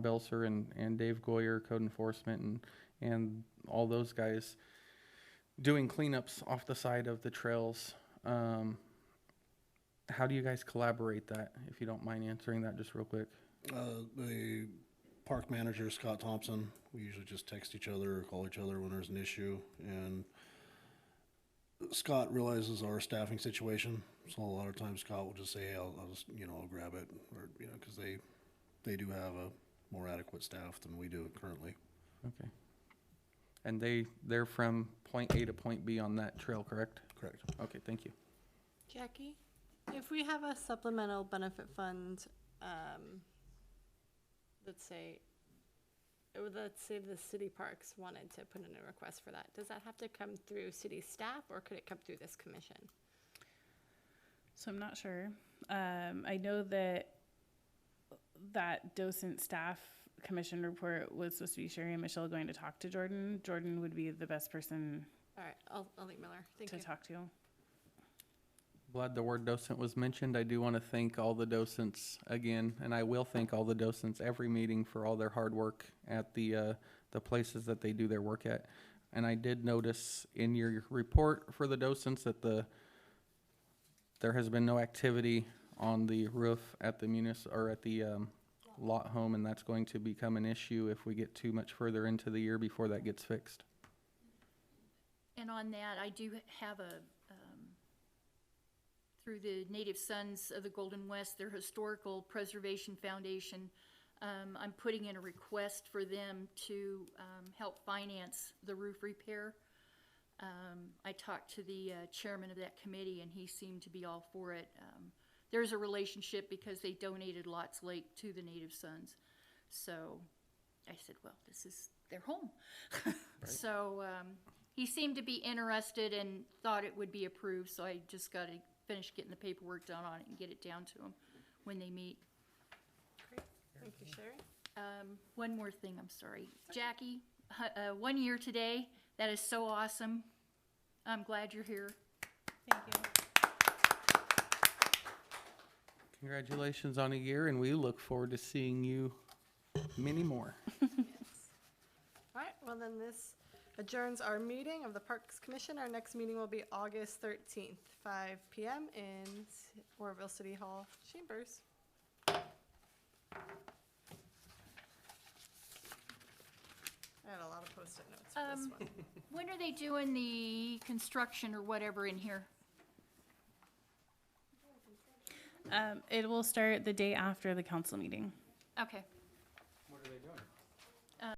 Belser and Dave Goyer, code enforcement, and all those guys doing cleanups off the side of the trails. How do you guys collaborate that? If you don't mind answering that just real quick. The park manager, Scott Thompson, we usually just text each other or call each other when there's an issue. And Scott realizes our staffing situation. So a lot of times Scott will just say, hey, I'll just, I'll grab it. Or, because they do have a more adequate staff than we do currently. Okay. And they're from point A to point B on that trail, correct? Correct. Okay, thank you. Jackie? If we have a supplemental benefit fund, let's say the city parks wanted to put in a request for that, does that have to come through city staff or could it come through this commission? So I'm not sure. I know that docent staff commission report was supposed to be Sherry and Michelle going to talk to Jordan. Jordan would be the best person All right, I'll leave Miller. Thank to you. talk to. Glad the word docent was mentioned. I do want to thank all the docents again, and I will thank all the docents every meeting for all their hard work at the places that they do their work at. And I did notice in your report for the docents that there has been no activity on the roof at the lot home, and that's going to become an issue if we get too much further into the year before that gets fixed. And on that, I do have through the Native Sons of the Golden West, their Historical Preservation Foundation, I'm putting in a request for them to help finance the roof repair. I talked to the chairman of that committee, and he seemed to be all for it. There's a relationship because they donated Lots Lake to the Native Sons. So I said, well, this is their home. So he seemed to be interested and thought it would be approved, so I just got to finish getting the paperwork done on it and get it down to them when they meet. Great, thank you, Sherry. One more thing, I'm sorry. Jackie, 1 year today. That is so awesome. I'm glad you're here. Thank you. Congratulations on a year, and we look forward to seeing you many more. All right, well then this adjourns our meeting of the Parks Commission. Our next meeting will be August 13th, 5 p.m. in Oroville City Hall chambers. I had a lot of Post-it notes for this one. When are they doing the construction or whatever in here? It will start the day after the council meeting. Okay. What are they doing?